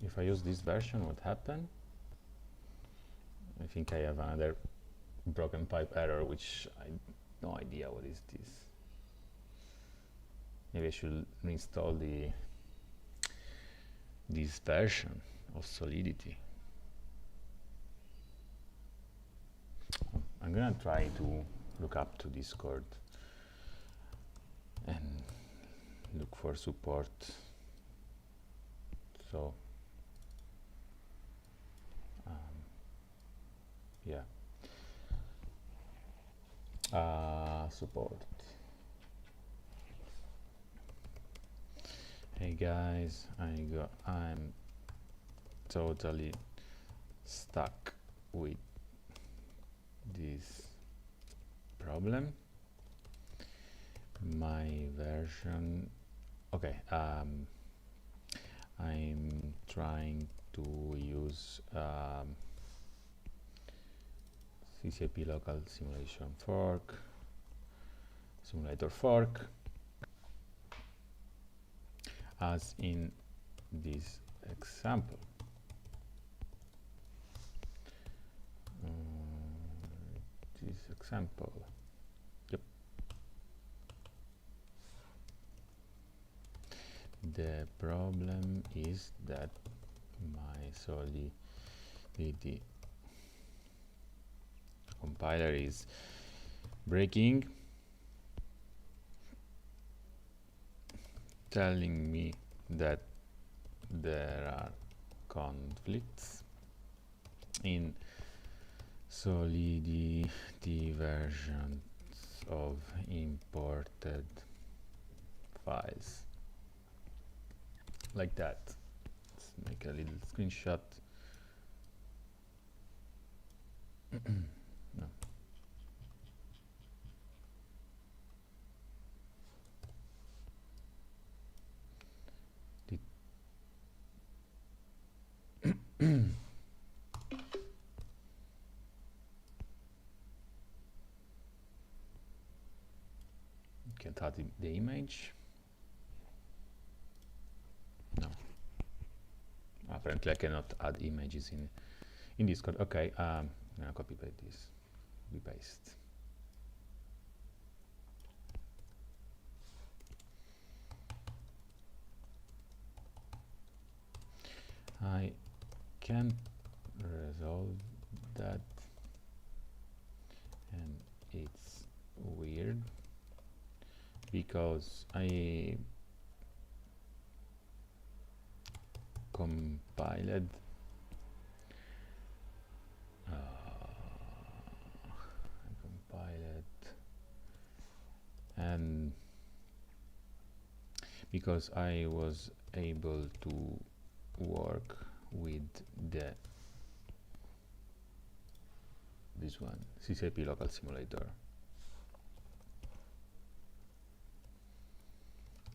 If I use this version, what happened? I think I have another broken pipe error, which I have no idea what is this. Maybe I should reinstall this version of Solidity. I'm gonna try to look up to Discord and look for support. So yeah, support. Hey guys, I'm totally stuck with this problem. My version, okay, I'm trying to use CCIP local simulator fork, as in this example. Yep. The problem is that the compiler is breaking, telling me that there are conflicts in Solidity versions of imported files. Like that. Let's make a little screenshot. No. Can't add the image. No. Apparently I cannot add images in Discord. Okay, I'm gonna copy paste this. We paste. I can't resolve that, and it's weird because I compiled and because I was able to work with this one, CCP local simulator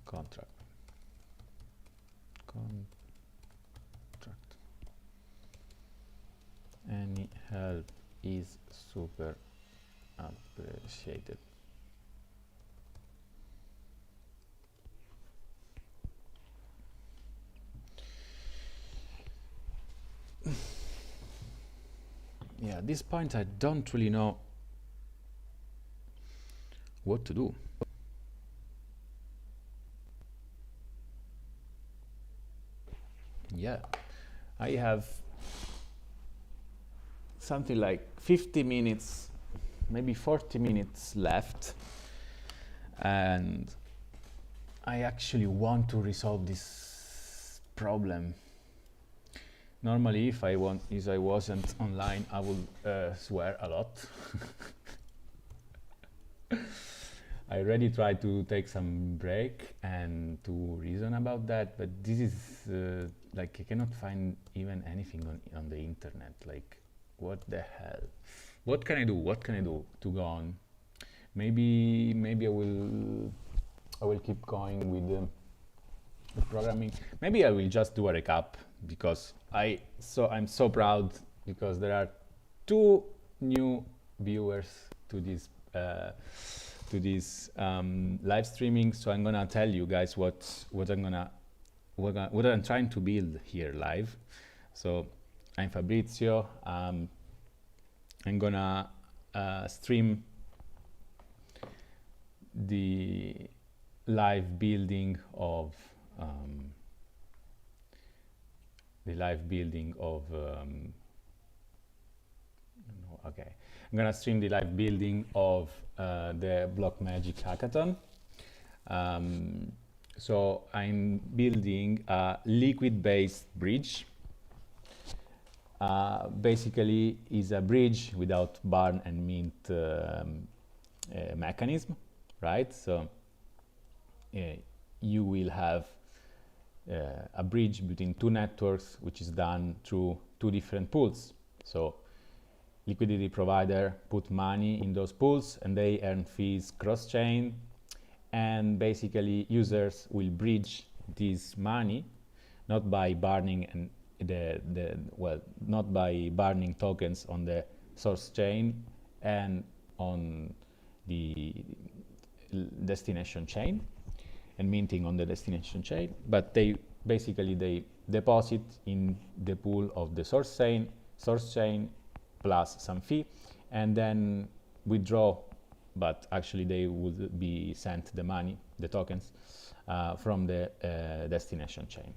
contract. Any help is super appreciated. Yeah, at this point I don't really know what to do. Yeah, I have something like 50 minutes, maybe 40 minutes left, and I actually want to resolve this problem. Normally, if I wasn't online, I would swear a lot. I already tried to take some break and to reason about that, but this is like I cannot find even anything on the internet. Like, what the hell? What can I do? What can I do to go on? Maybe I will keep going with the programming. Maybe I will just do a recap, because I'm so proud because there are 2 new viewers to this live streaming. So I'm gonna tell you guys what I'm trying to build here live. So I'm Fabrizio. I'm gonna stream the live building of okay, I'm gonna stream the live building of the Block Magic Hackathon. So I'm building a liquid-based bridge. Basically, is a bridge without burn and mint mechanism, right? So you will have a bridge between 2 networks, which is done through 2 different pools. So liquidity provider put money in those pools and they earn fees cross-chain, and basically users will bridge this money not by burning and not by burning tokens on the source chain and on the destination chain and minting on the destination chain, but they deposit in the pool of the source chain plus some fee, and then withdraw, but actually they would be sent the money, the tokens, from the destination chain.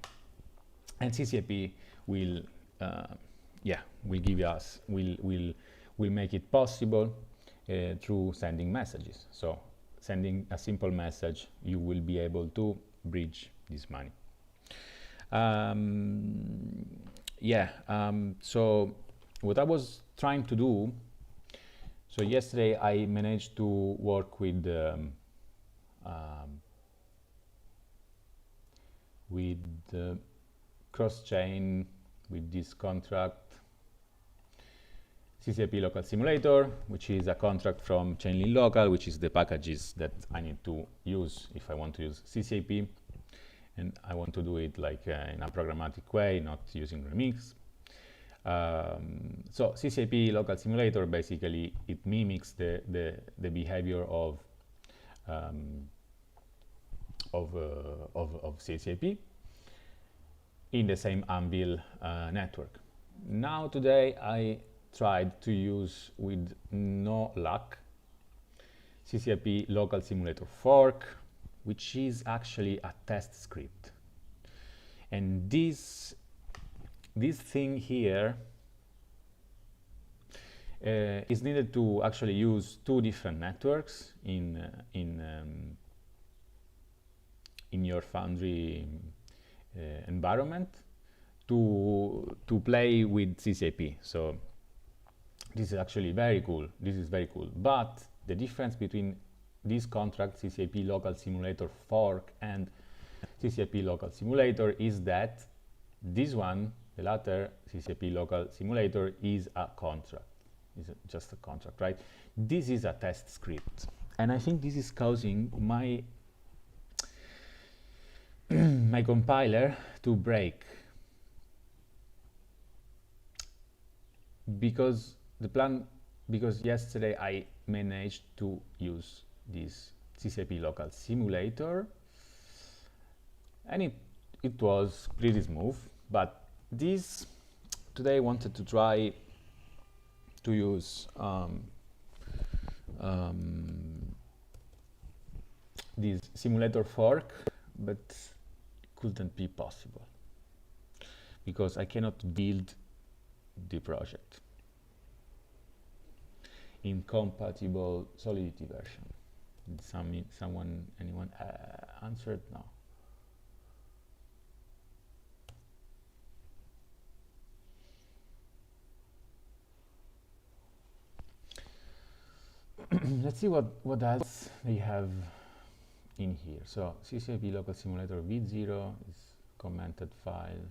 And CCAP will, will give us, will make it possible through sending messages. So sending a simple message, you will be able to bridge this money. So what I was trying to do, so yesterday I managed to work with the cross-chain with this contract, CCAP local simulator, which is a contract from Chainlink local, which is the packages that I need to use if I want to use CCAP. And I want to do it like in a programmatic way, not using Remix. So CCAP local simulator, basically it mimics the behavior of CCAP in the same Anvil network. Now today I tried to use, with no luck, CCAP local simulator fork, which is actually a test script. And this thing here is needed to actually use two different networks in your Foundry environment to play with CCAP. So this is actually very cool. This is very cool. But the difference between this contract, CCAP local simulator fork, and CCAP local simulator is that this one, the latter, CCAP local simulator, is a contract. Is just a contract, right? This is a test script. And I think this is causing my my compiler to break, because yesterday I managed to use this CCAP local simulator and it was pretty smooth, but this today I wanted to try to use this simulator fork, but couldn't be possible because I cannot build the project. Incompatible Solidity version. Anyone answered? No. Let's see what else they have in here. So CCAP local simulator v0 is commented file.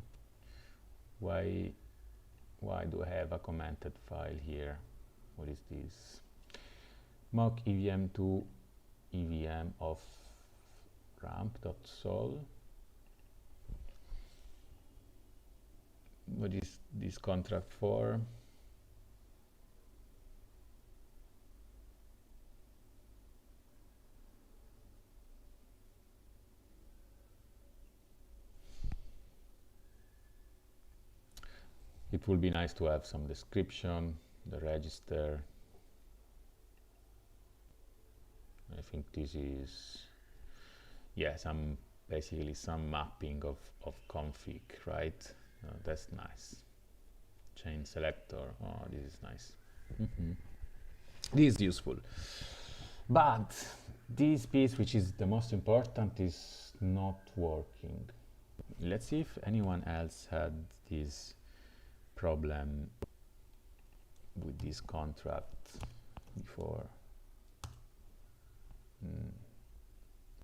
Why do I have a commented file here? What is this? Mock EVM to EVM of ramp.sol. What is this contract for? It would be nice to have some description, the register. I think this is, yeah, basically some mapping of config, right? That's nice. Chain selector, oh, this is nice. This is useful. But this piece, which is the most important, is not working. Let's see if anyone else had this problem with this contract before.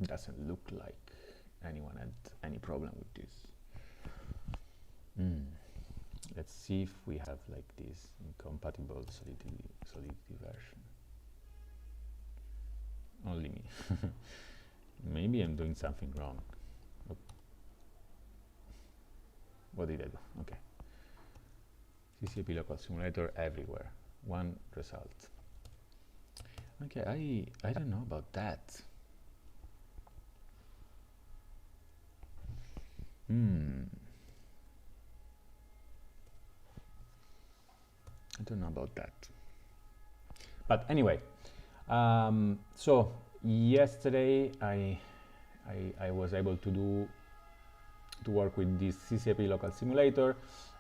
Doesn't look like anyone had any problem with this. Let's see if we have like this incompatible solidity version. Only me. Maybe I'm doing something wrong. What did I do? Okay. CCAP local simulator everywhere. One result. Okay, I don't know about that. I don't know about that. But anyway, so yesterday I was able to do to work with this CCAP local simulator,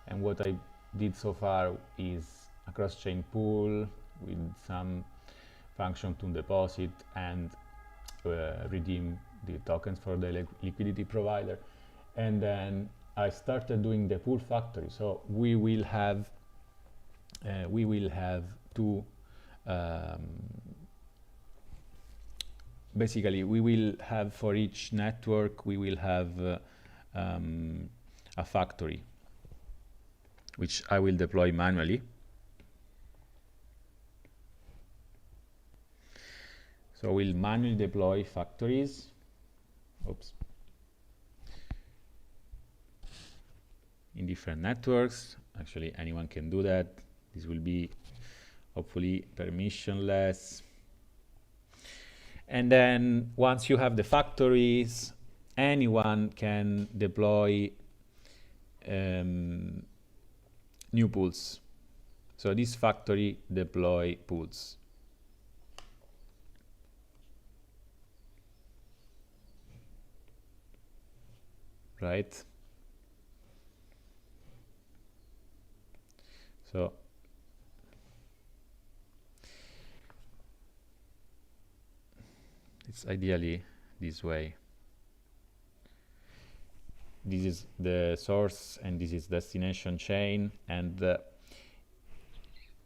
and what I did so far is a cross-chain pool with some function to deposit and redeem the tokens for the liquidity provider. And then I started doing the pool factory. So we will have two basically we will have, for each network we will have a factory which I will deploy manually. So we'll manually deploy factories. Oops. In different networks. Actually, anyone can do that. This will be hopefully permissionless. And then once you have the factories, anyone can deploy new pools. So this factory deploy pools. Right? So it's ideally this way. This is the source and this is destination chain, and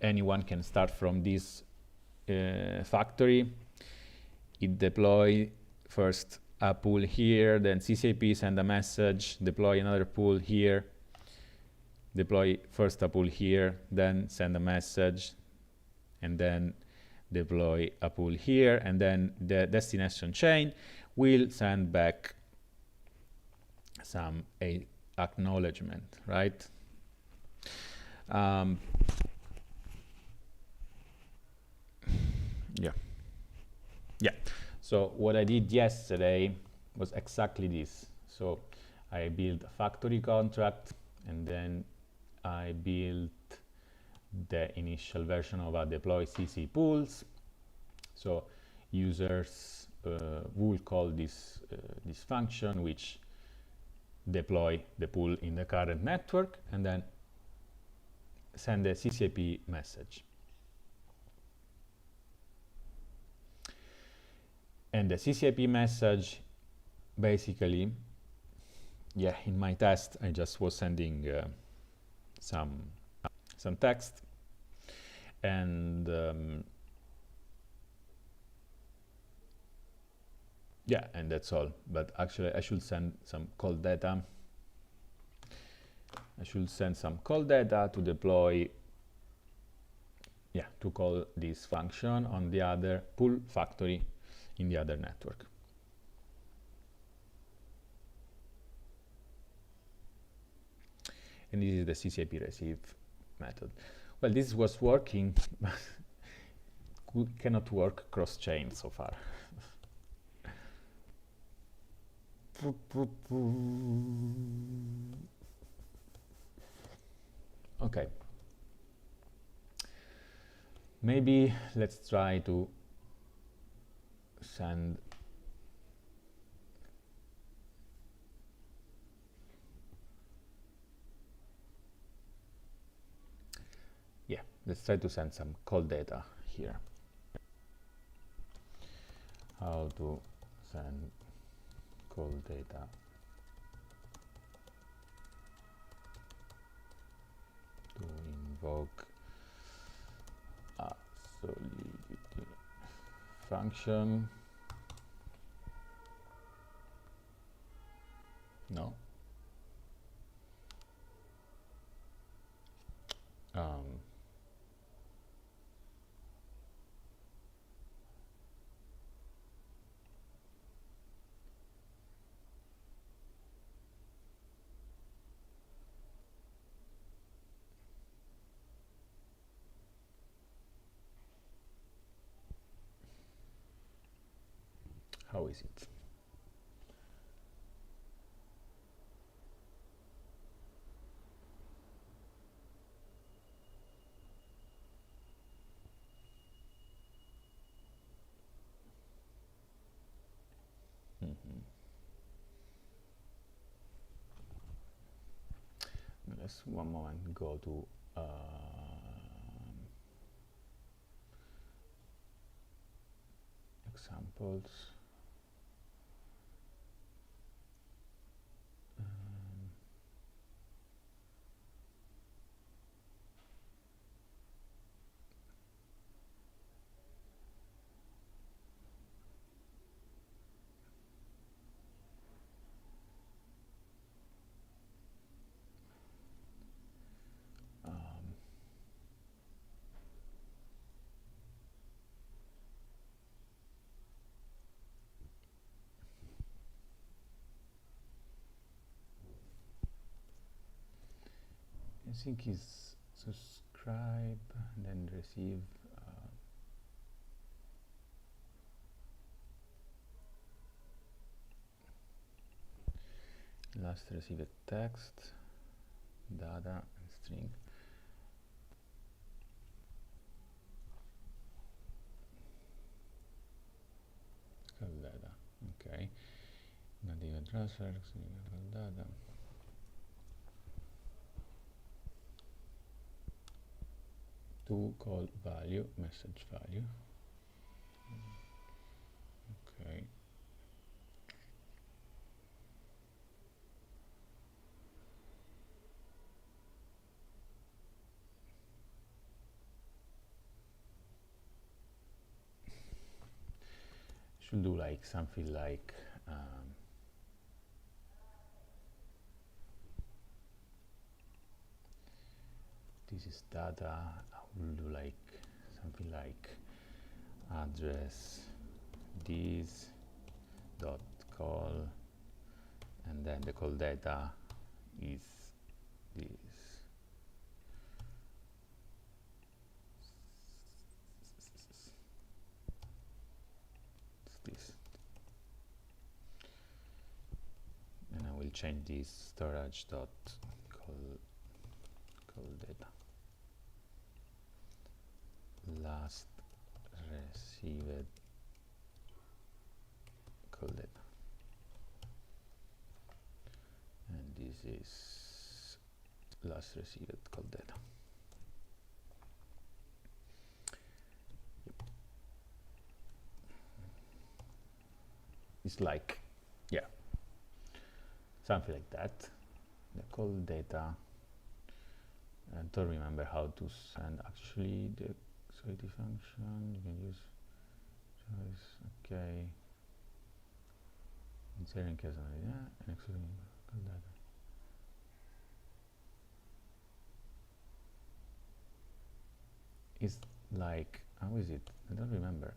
anyone can start from this factory. It deploy first a pool here, then CCAP send a message, deploy another pool here, deploy first a pool here, then send a message, and then deploy a pool here, and then the destination chain will send back some acknowledgement, right? Yeah. So what I did yesterday was exactly this. So I built a factory contract, and then I built the initial version of a deploy CC pools. So users will call this function, which deploy the pool in the current network, and then send a CCAP message. And the CCAP message, basically, yeah, in my test, I just was sending some text, and yeah, and that's all. But actually, I should send some call data. I should send some call data to deploy, yeah, to call this function on the other pool factory in the other network. And this is the CCAP receive method. Well, this was working, but cannot work cross-chain so far. Okay. Maybe let's try to send let's try to send some call data here. How to send call data to invoke a solidity function. No. How is it? let's one moment go to examples. I think is subscribe and then receive last received text, data and string. Data, okay. Native transfer, data. To call value, message value. Okay. Should do like something like this is data. I will do like something like address this dot call, and then the call data is this. It's this, and I will change this storage dot call data. Last received call data, and this is last received call data. It's like, yeah, something like that. The call data. I don't remember how to send actually the security function. You can use choice, okay. Inserting case yeah, and excluding call data. It's like, how is it? I don't remember.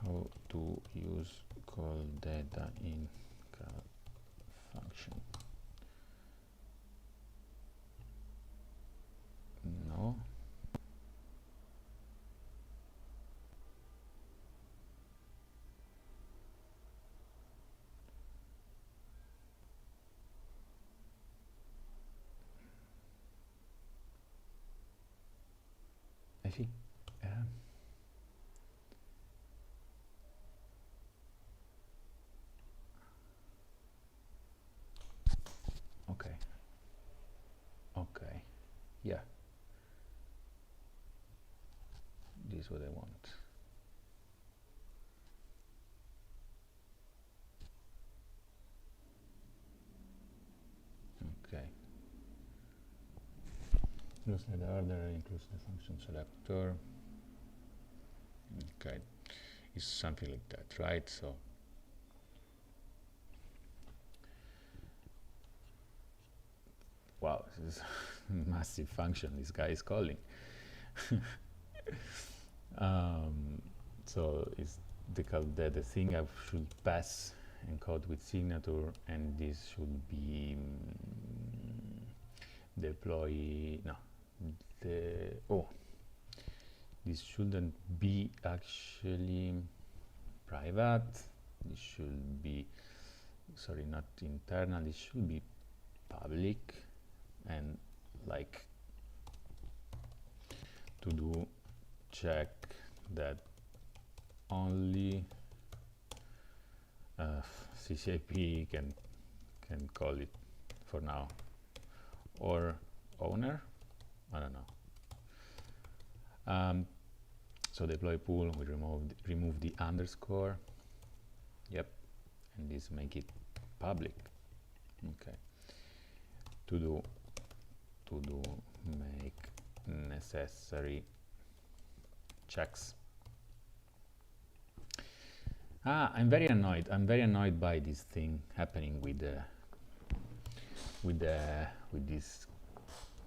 How to use call data in call function. No. I think okay. Okay. Yeah. This is what I want. Okay. Includes the order, includes the function selector. Okay. It's something like that, right? So wow, this is a massive function this guy is calling. So it's the thing I should pass encode with signature, and this should be deploy. No, this shouldn't be actually private. This should be, sorry, not internal. This should be public, and like to do check that only CCIP can call it for now, or owner, I don't know. So deploy pool, we remove the underscore. Yep, and this make it public. Okay. To do make necessary checks. I'm very annoyed. I'm very annoyed by this thing happening with this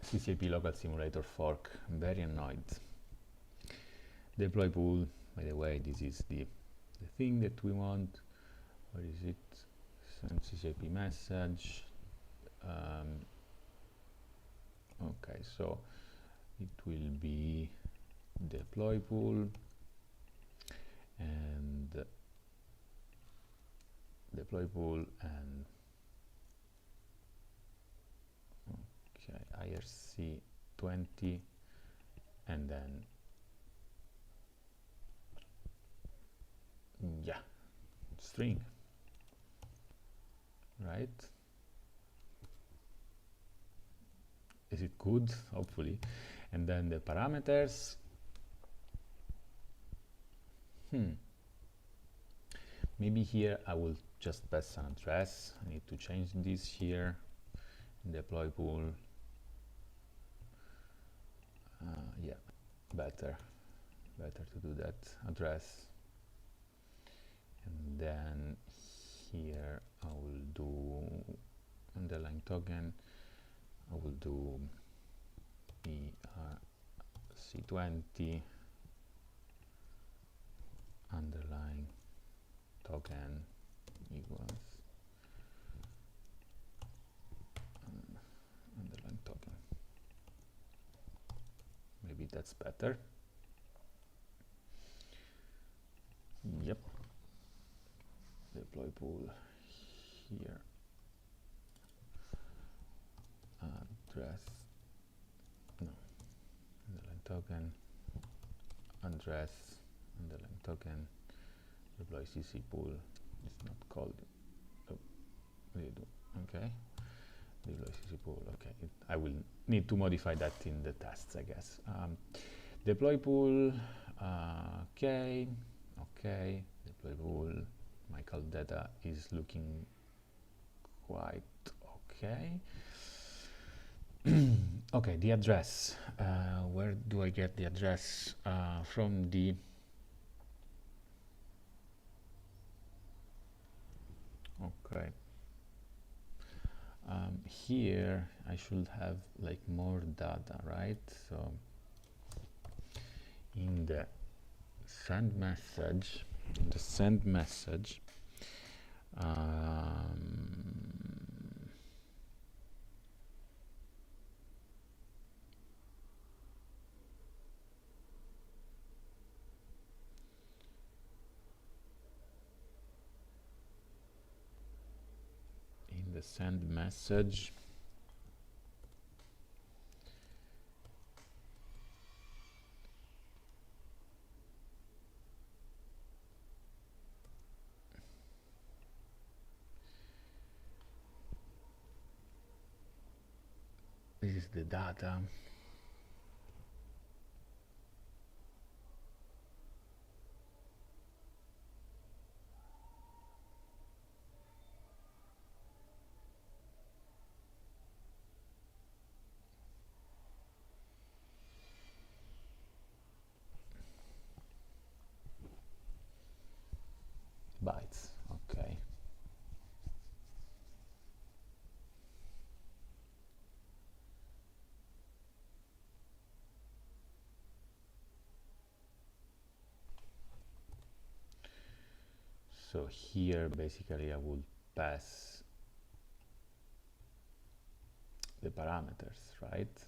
CCAP local simulator fork. I'm very annoyed. Deploy pool. By the way, this is the thing that we want. Where is it? Send CCAP message. Okay, so it will be deploy pool and deploy pool and okay, IRC 20 and then yeah, string, right? Is it good? Hopefully. And then the parameters. Maybe here I will just pass an address. I need to change this here. Deploy pool. Yeah, better to do that. Address. And then here I will do underline token. I will do ERC20 underline token equals underline token. Maybe that's better. Yep. Deploy pool here. Address, no, underline token, address, underline token, deploy CC pool, it's not called, oh, okay, deploy CC pool, okay, I will need to modify that in the tests, I guess. Deploy pool, okay, deploy pool, my call data is looking quite okay. Okay, the address. Where do I get the address? From the okay. Here I should have like more data, right? So in the send message, send message. This is the data. Bytes, okay. So here basically I will pass the parameters, right?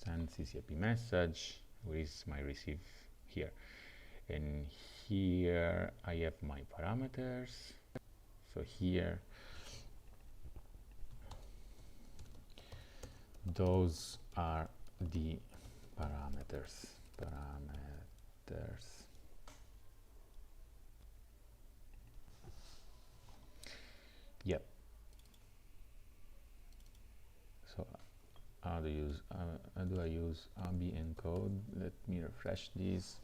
Send CCAP message, where is my receive here? And here I have my parameters. So here, those are the parameters. how do I use AB encode? Let me refresh this.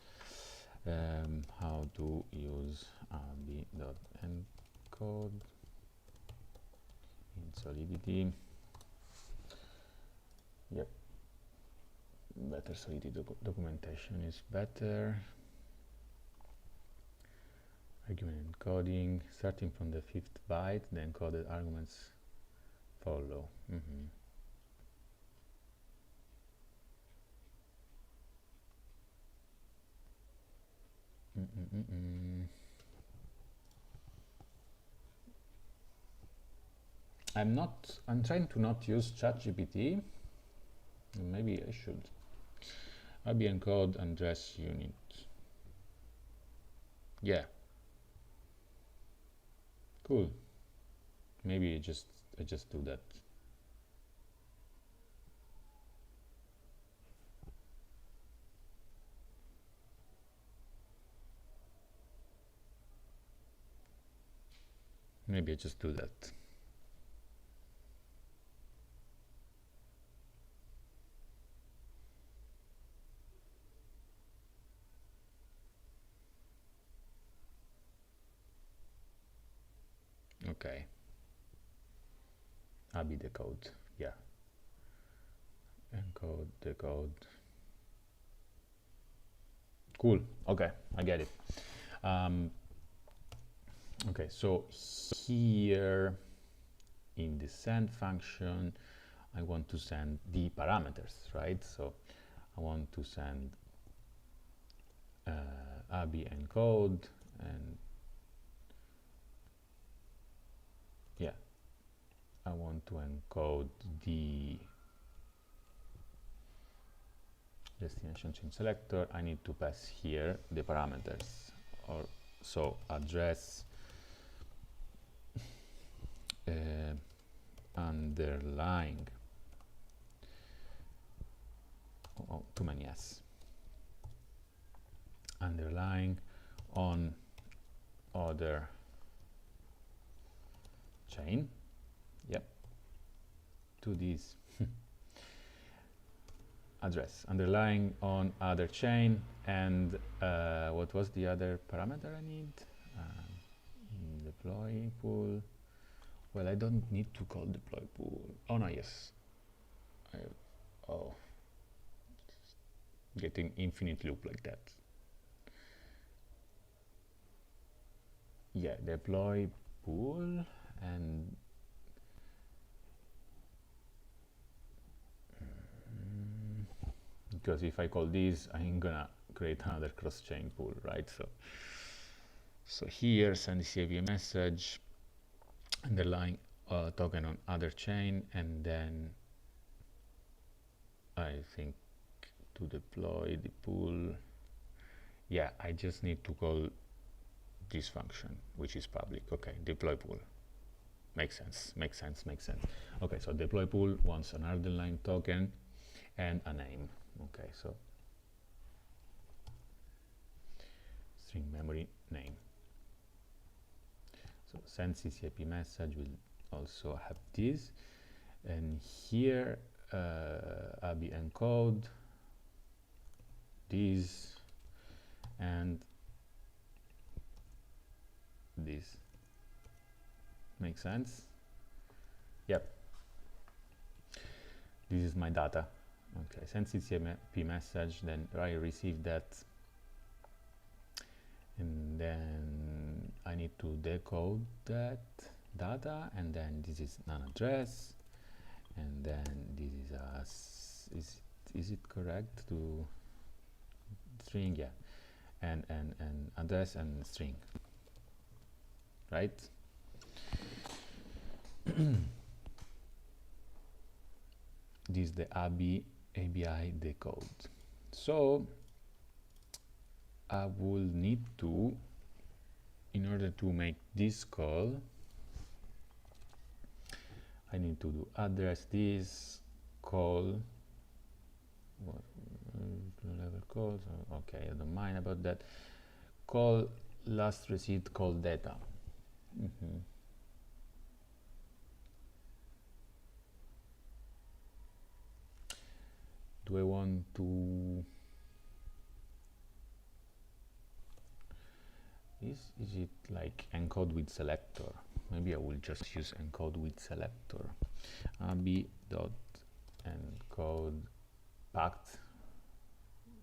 How to use AB.encode in Solidity. Yep, better Solidity documentation is better. Argument encoding, starting from the 5th byte, the encoded arguments follow. I'm trying to not use ChatGPT. Maybe I should. AB encode address unit. Yeah. Cool. Maybe I just do that. Maybe I just do that. Okay. AB decode. Yeah. Encode, decode. Cool. Okay, I get it. Okay, so here in the send function, I want to send the parameters, right? So I want to send AB encode, and yeah, I want to encode the destination chain selector. I need to pass here the parameters, or so address underlying, too many S, underlying on other chain. Yep, to this address underlying on other chain, and what was the other parameter I need? Deploy pool. Well, I don't need to call deploy pool. Oh no, yes. Getting infinite loop like that. Yeah, deploy pool, and because if I call this, I'm gonna create another cross-chain pool, right? So here, send the CAV message, underlying token on other chain, and then I think to deploy the pool, yeah, I just need to call this function, which is public. Okay, deploy pool. Makes sense. Okay, so deploy pool wants an underlying token and a name. Okay, so string memory name. So send CCIP message will also have this, and here AB encode this and this. Makes sense? Yep. This is my data. Okay, send CCIP message, then I receive that, and then I need to decode that data, and then this is an address, and then this is is it correct to string? Yeah, and address and string, right? This is the ABI decode. So I will need to, in order to make this call, I need to do address this, call, what level calls, okay, I don't mind about that, call last received call data. Do I want to... Is it like encode with selector? Maybe I will just use encode with selector. ab dot encode packed.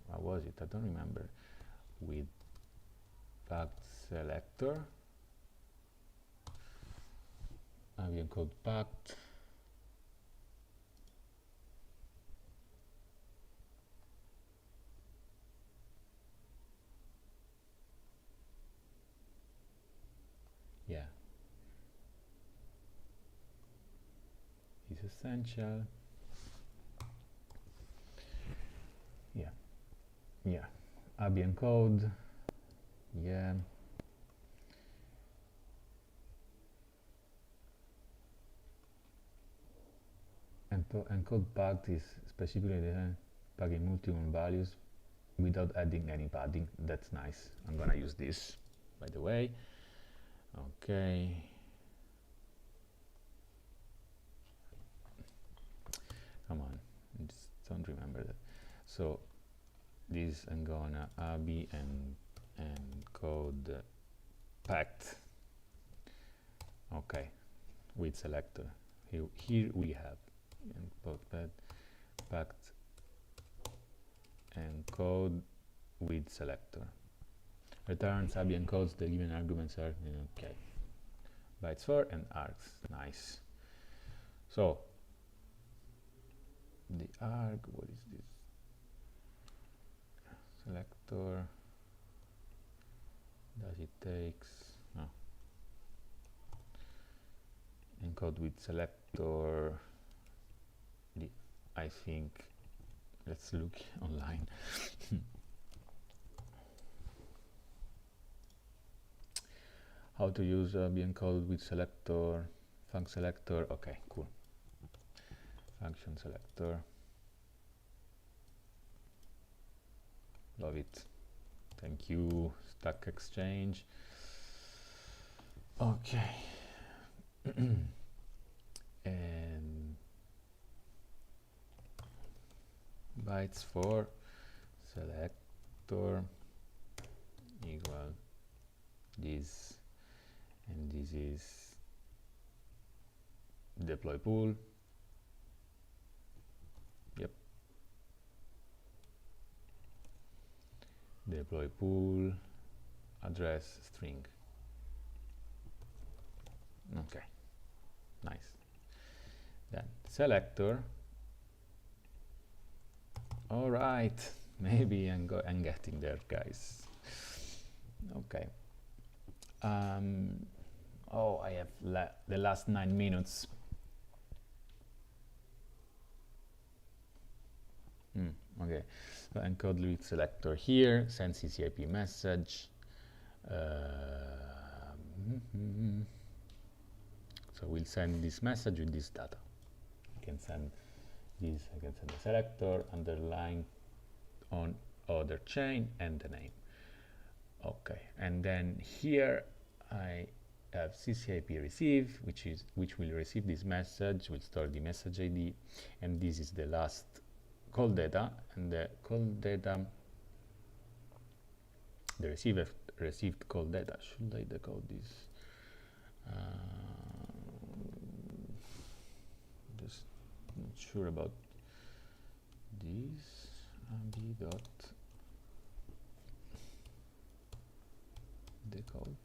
What was it? I don't remember. With packed selector. Ab encode packed. Yeah, it's essential. Yeah, ab encode. Yeah, and encode packed is specifically packing multiple values without adding any padding. That's nice. I'm gonna use this, by the way. Okay. Come on, just don't remember that. So this I'm gonna ab and encode packed. Okay, with selector. Here we have encode packed encode with selector. Returns ab encodes the given arguments are okay. Bytes for and args. Nice. So the arg, what is this? Selector. Does it takes no. Encode with selector. I think let's look online. How to use encode with selector, func selector. Okay, cool. Function selector. Love it. Thank you, Stack Exchange. Okay. And bytes for selector equal this, and this is deploy pool. Yep. Deploy pool address string. Okay, nice. Then selector. All right, maybe I'm getting there, guys. Okay. Oh, I have the last 9 minutes. Okay, so encode with selector here, send CCIP message. So we'll send this message with this data. I can send this, I can send the selector, underline on other chain and the name. Okay, and then here I have CCIP receive, which will receive this message, will store the message ID, and this is the last call data, and the call data, the received call data. Should I decode this? Just not sure about this. ab dot decode.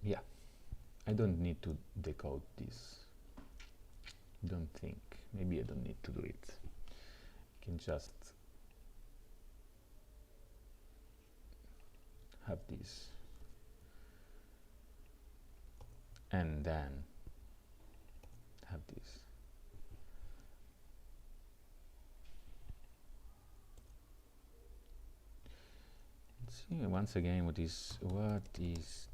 Yeah, I don't need to decode this. Don't think. Maybe I don't need to do it. I can just have this, and then have this. Let's see once again what is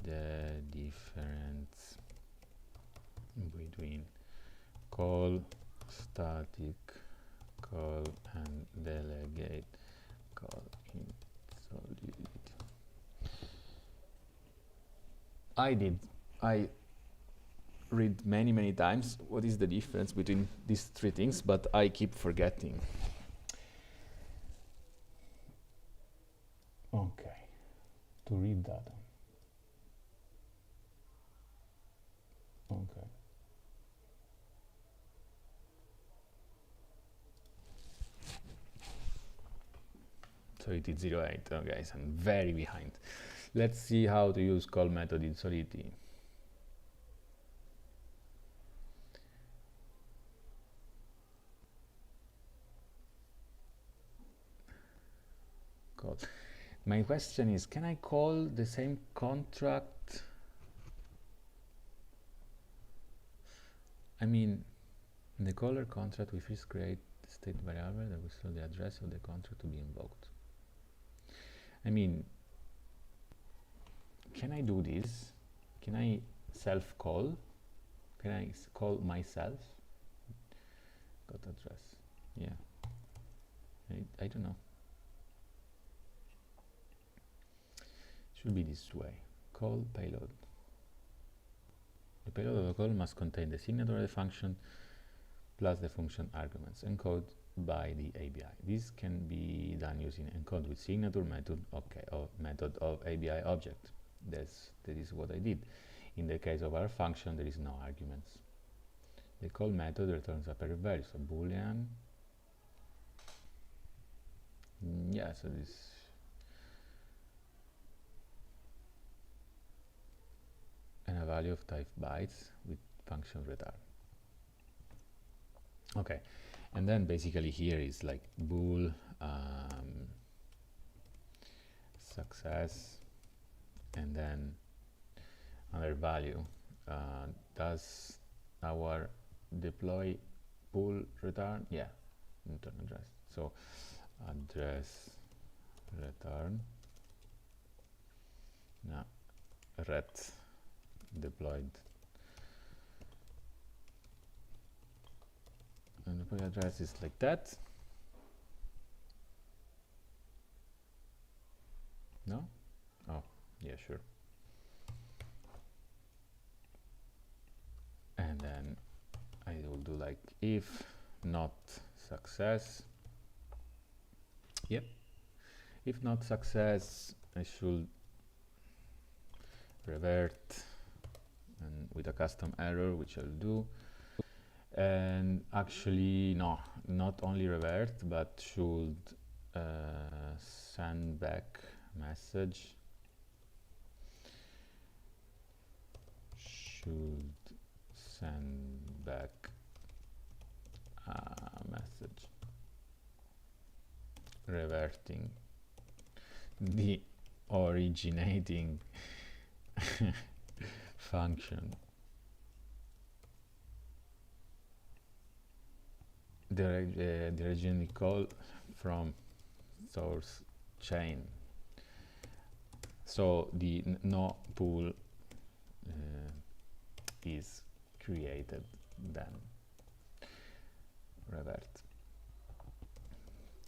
the difference between call static call and delegate call in solidity. I read many times what is the difference between these three things, but I keep forgetting. Okay, to read data. Okay. So it is 08. Oh, guys, I'm very behind. Let's see how to use call method in Solidity. Call. My question is, can I call the same contract? I mean, in the caller contract, we first create the state variable that will show the address of the contract to be invoked. I mean, can I do this? Can I self-call? Can I call myself? Got address. Yeah. I don't know. Should be this way. Call payload. The payload of the call must contain the signature of the function plus the function arguments encoded by the ABI. This can be done using encode with signature method, okay, or method of ABI object. That is what I did. In the case of our function, there is no arguments. The call method returns a pair of values, a boolean. Yeah, so this. And a value of type bytes with function return. Okay, and then basically here is like bool success, and then another value. Does our deploy bool return? Yeah, return address. So address return. Now ret deployed. And the deploy address is like that. No? Oh, yeah, sure. And then I will do like if not success. Yep. If not success, I should revert and with a custom error, which I'll do. And actually, no, not only revert, but should send back message. Should send back a message reverting the originating function. The original call from source chain. So the no pool is created, then revert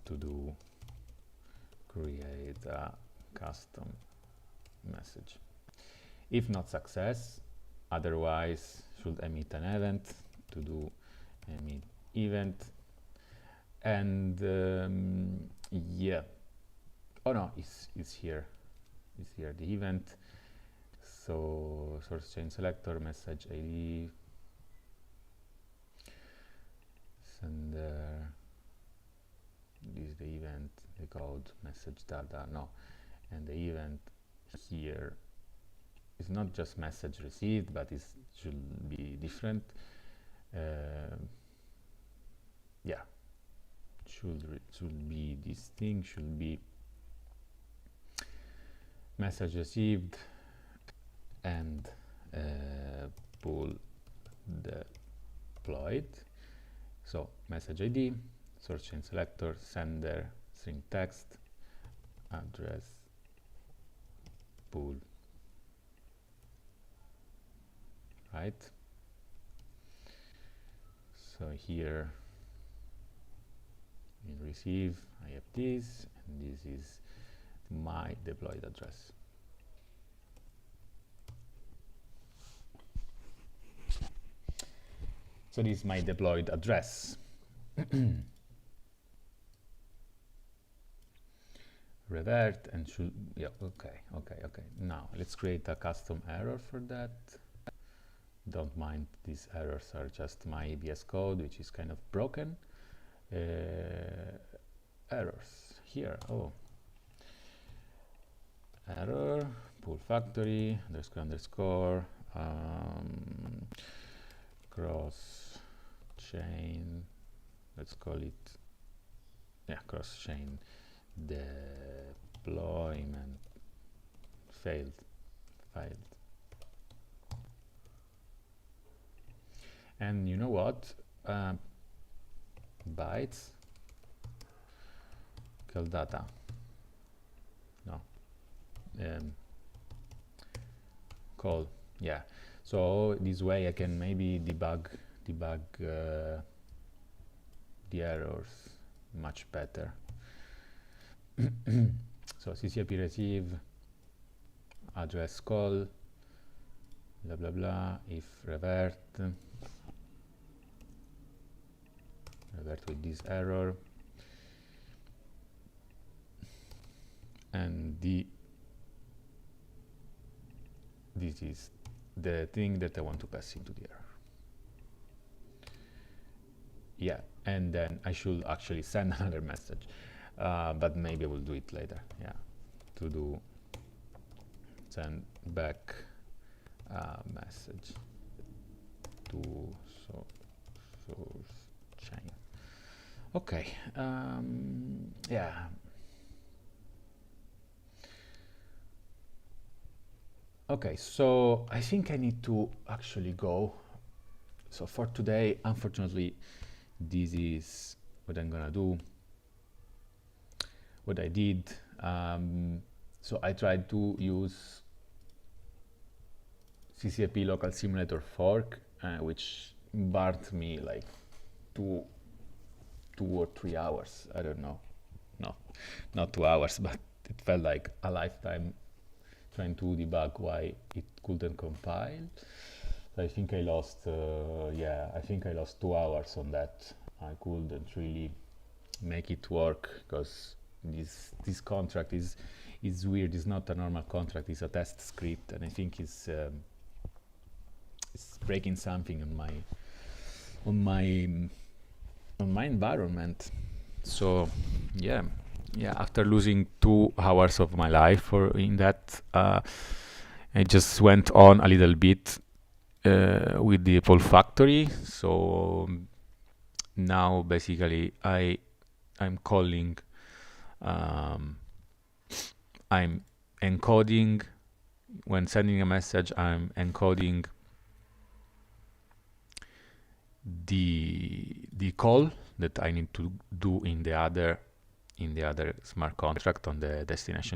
to do create a custom message. If not success, otherwise should emit an event to do emit event. And yeah, oh no, it's here. It's here the event. So source chain selector, message ID, sender, this is the event, the code, message data, no. And the event here is not just message received, but it should be different. Yeah, should be this thing, should be message received and pool deployed. So message ID, source chain selector, sender, string text, address, pool, right? So here in receive I have this, and this is my deployed address. So this is my deployed address. Revert and should, yeah, okay. Now let's create a custom error for that. Don't mind, these errors are just my VS Code, which is kind of broken. Errors here, error, pull factory, underscore, cross chain, let's call it, cross chain deployment failed. And you know what? Bytes call data. No. Call. Yeah. So this way I can maybe debug the errors much better. So CCIP receive address call blah blah blah if revert with this error, and this is the thing that I want to pass into the error. Yeah, and then I should actually send another message, but maybe I will do it later. Yeah, to do send back message to source chain. Okay, yeah. Okay, so I think I need to actually go. So for today, unfortunately, this is what I'm gonna do. What I did, so I tried to use CCIP local simulator fork, which burnt me like two or 3 hours. I don't know. No, not 2 hours, but it felt like a lifetime trying to debug why it couldn't compile. So I think I lost, I think I lost 2 hours on that. I couldn't really make it work because this contract is weird. It's not a normal contract. It's a test script, and I think it's breaking something on my environment. So yeah, after losing 2 hours of my life in that, I just went on a little bit with the Apple factory. So now basically I'm calling, I'm encoding, when sending a message, I'm encoding the call that I need to do in the other smart contract on the destination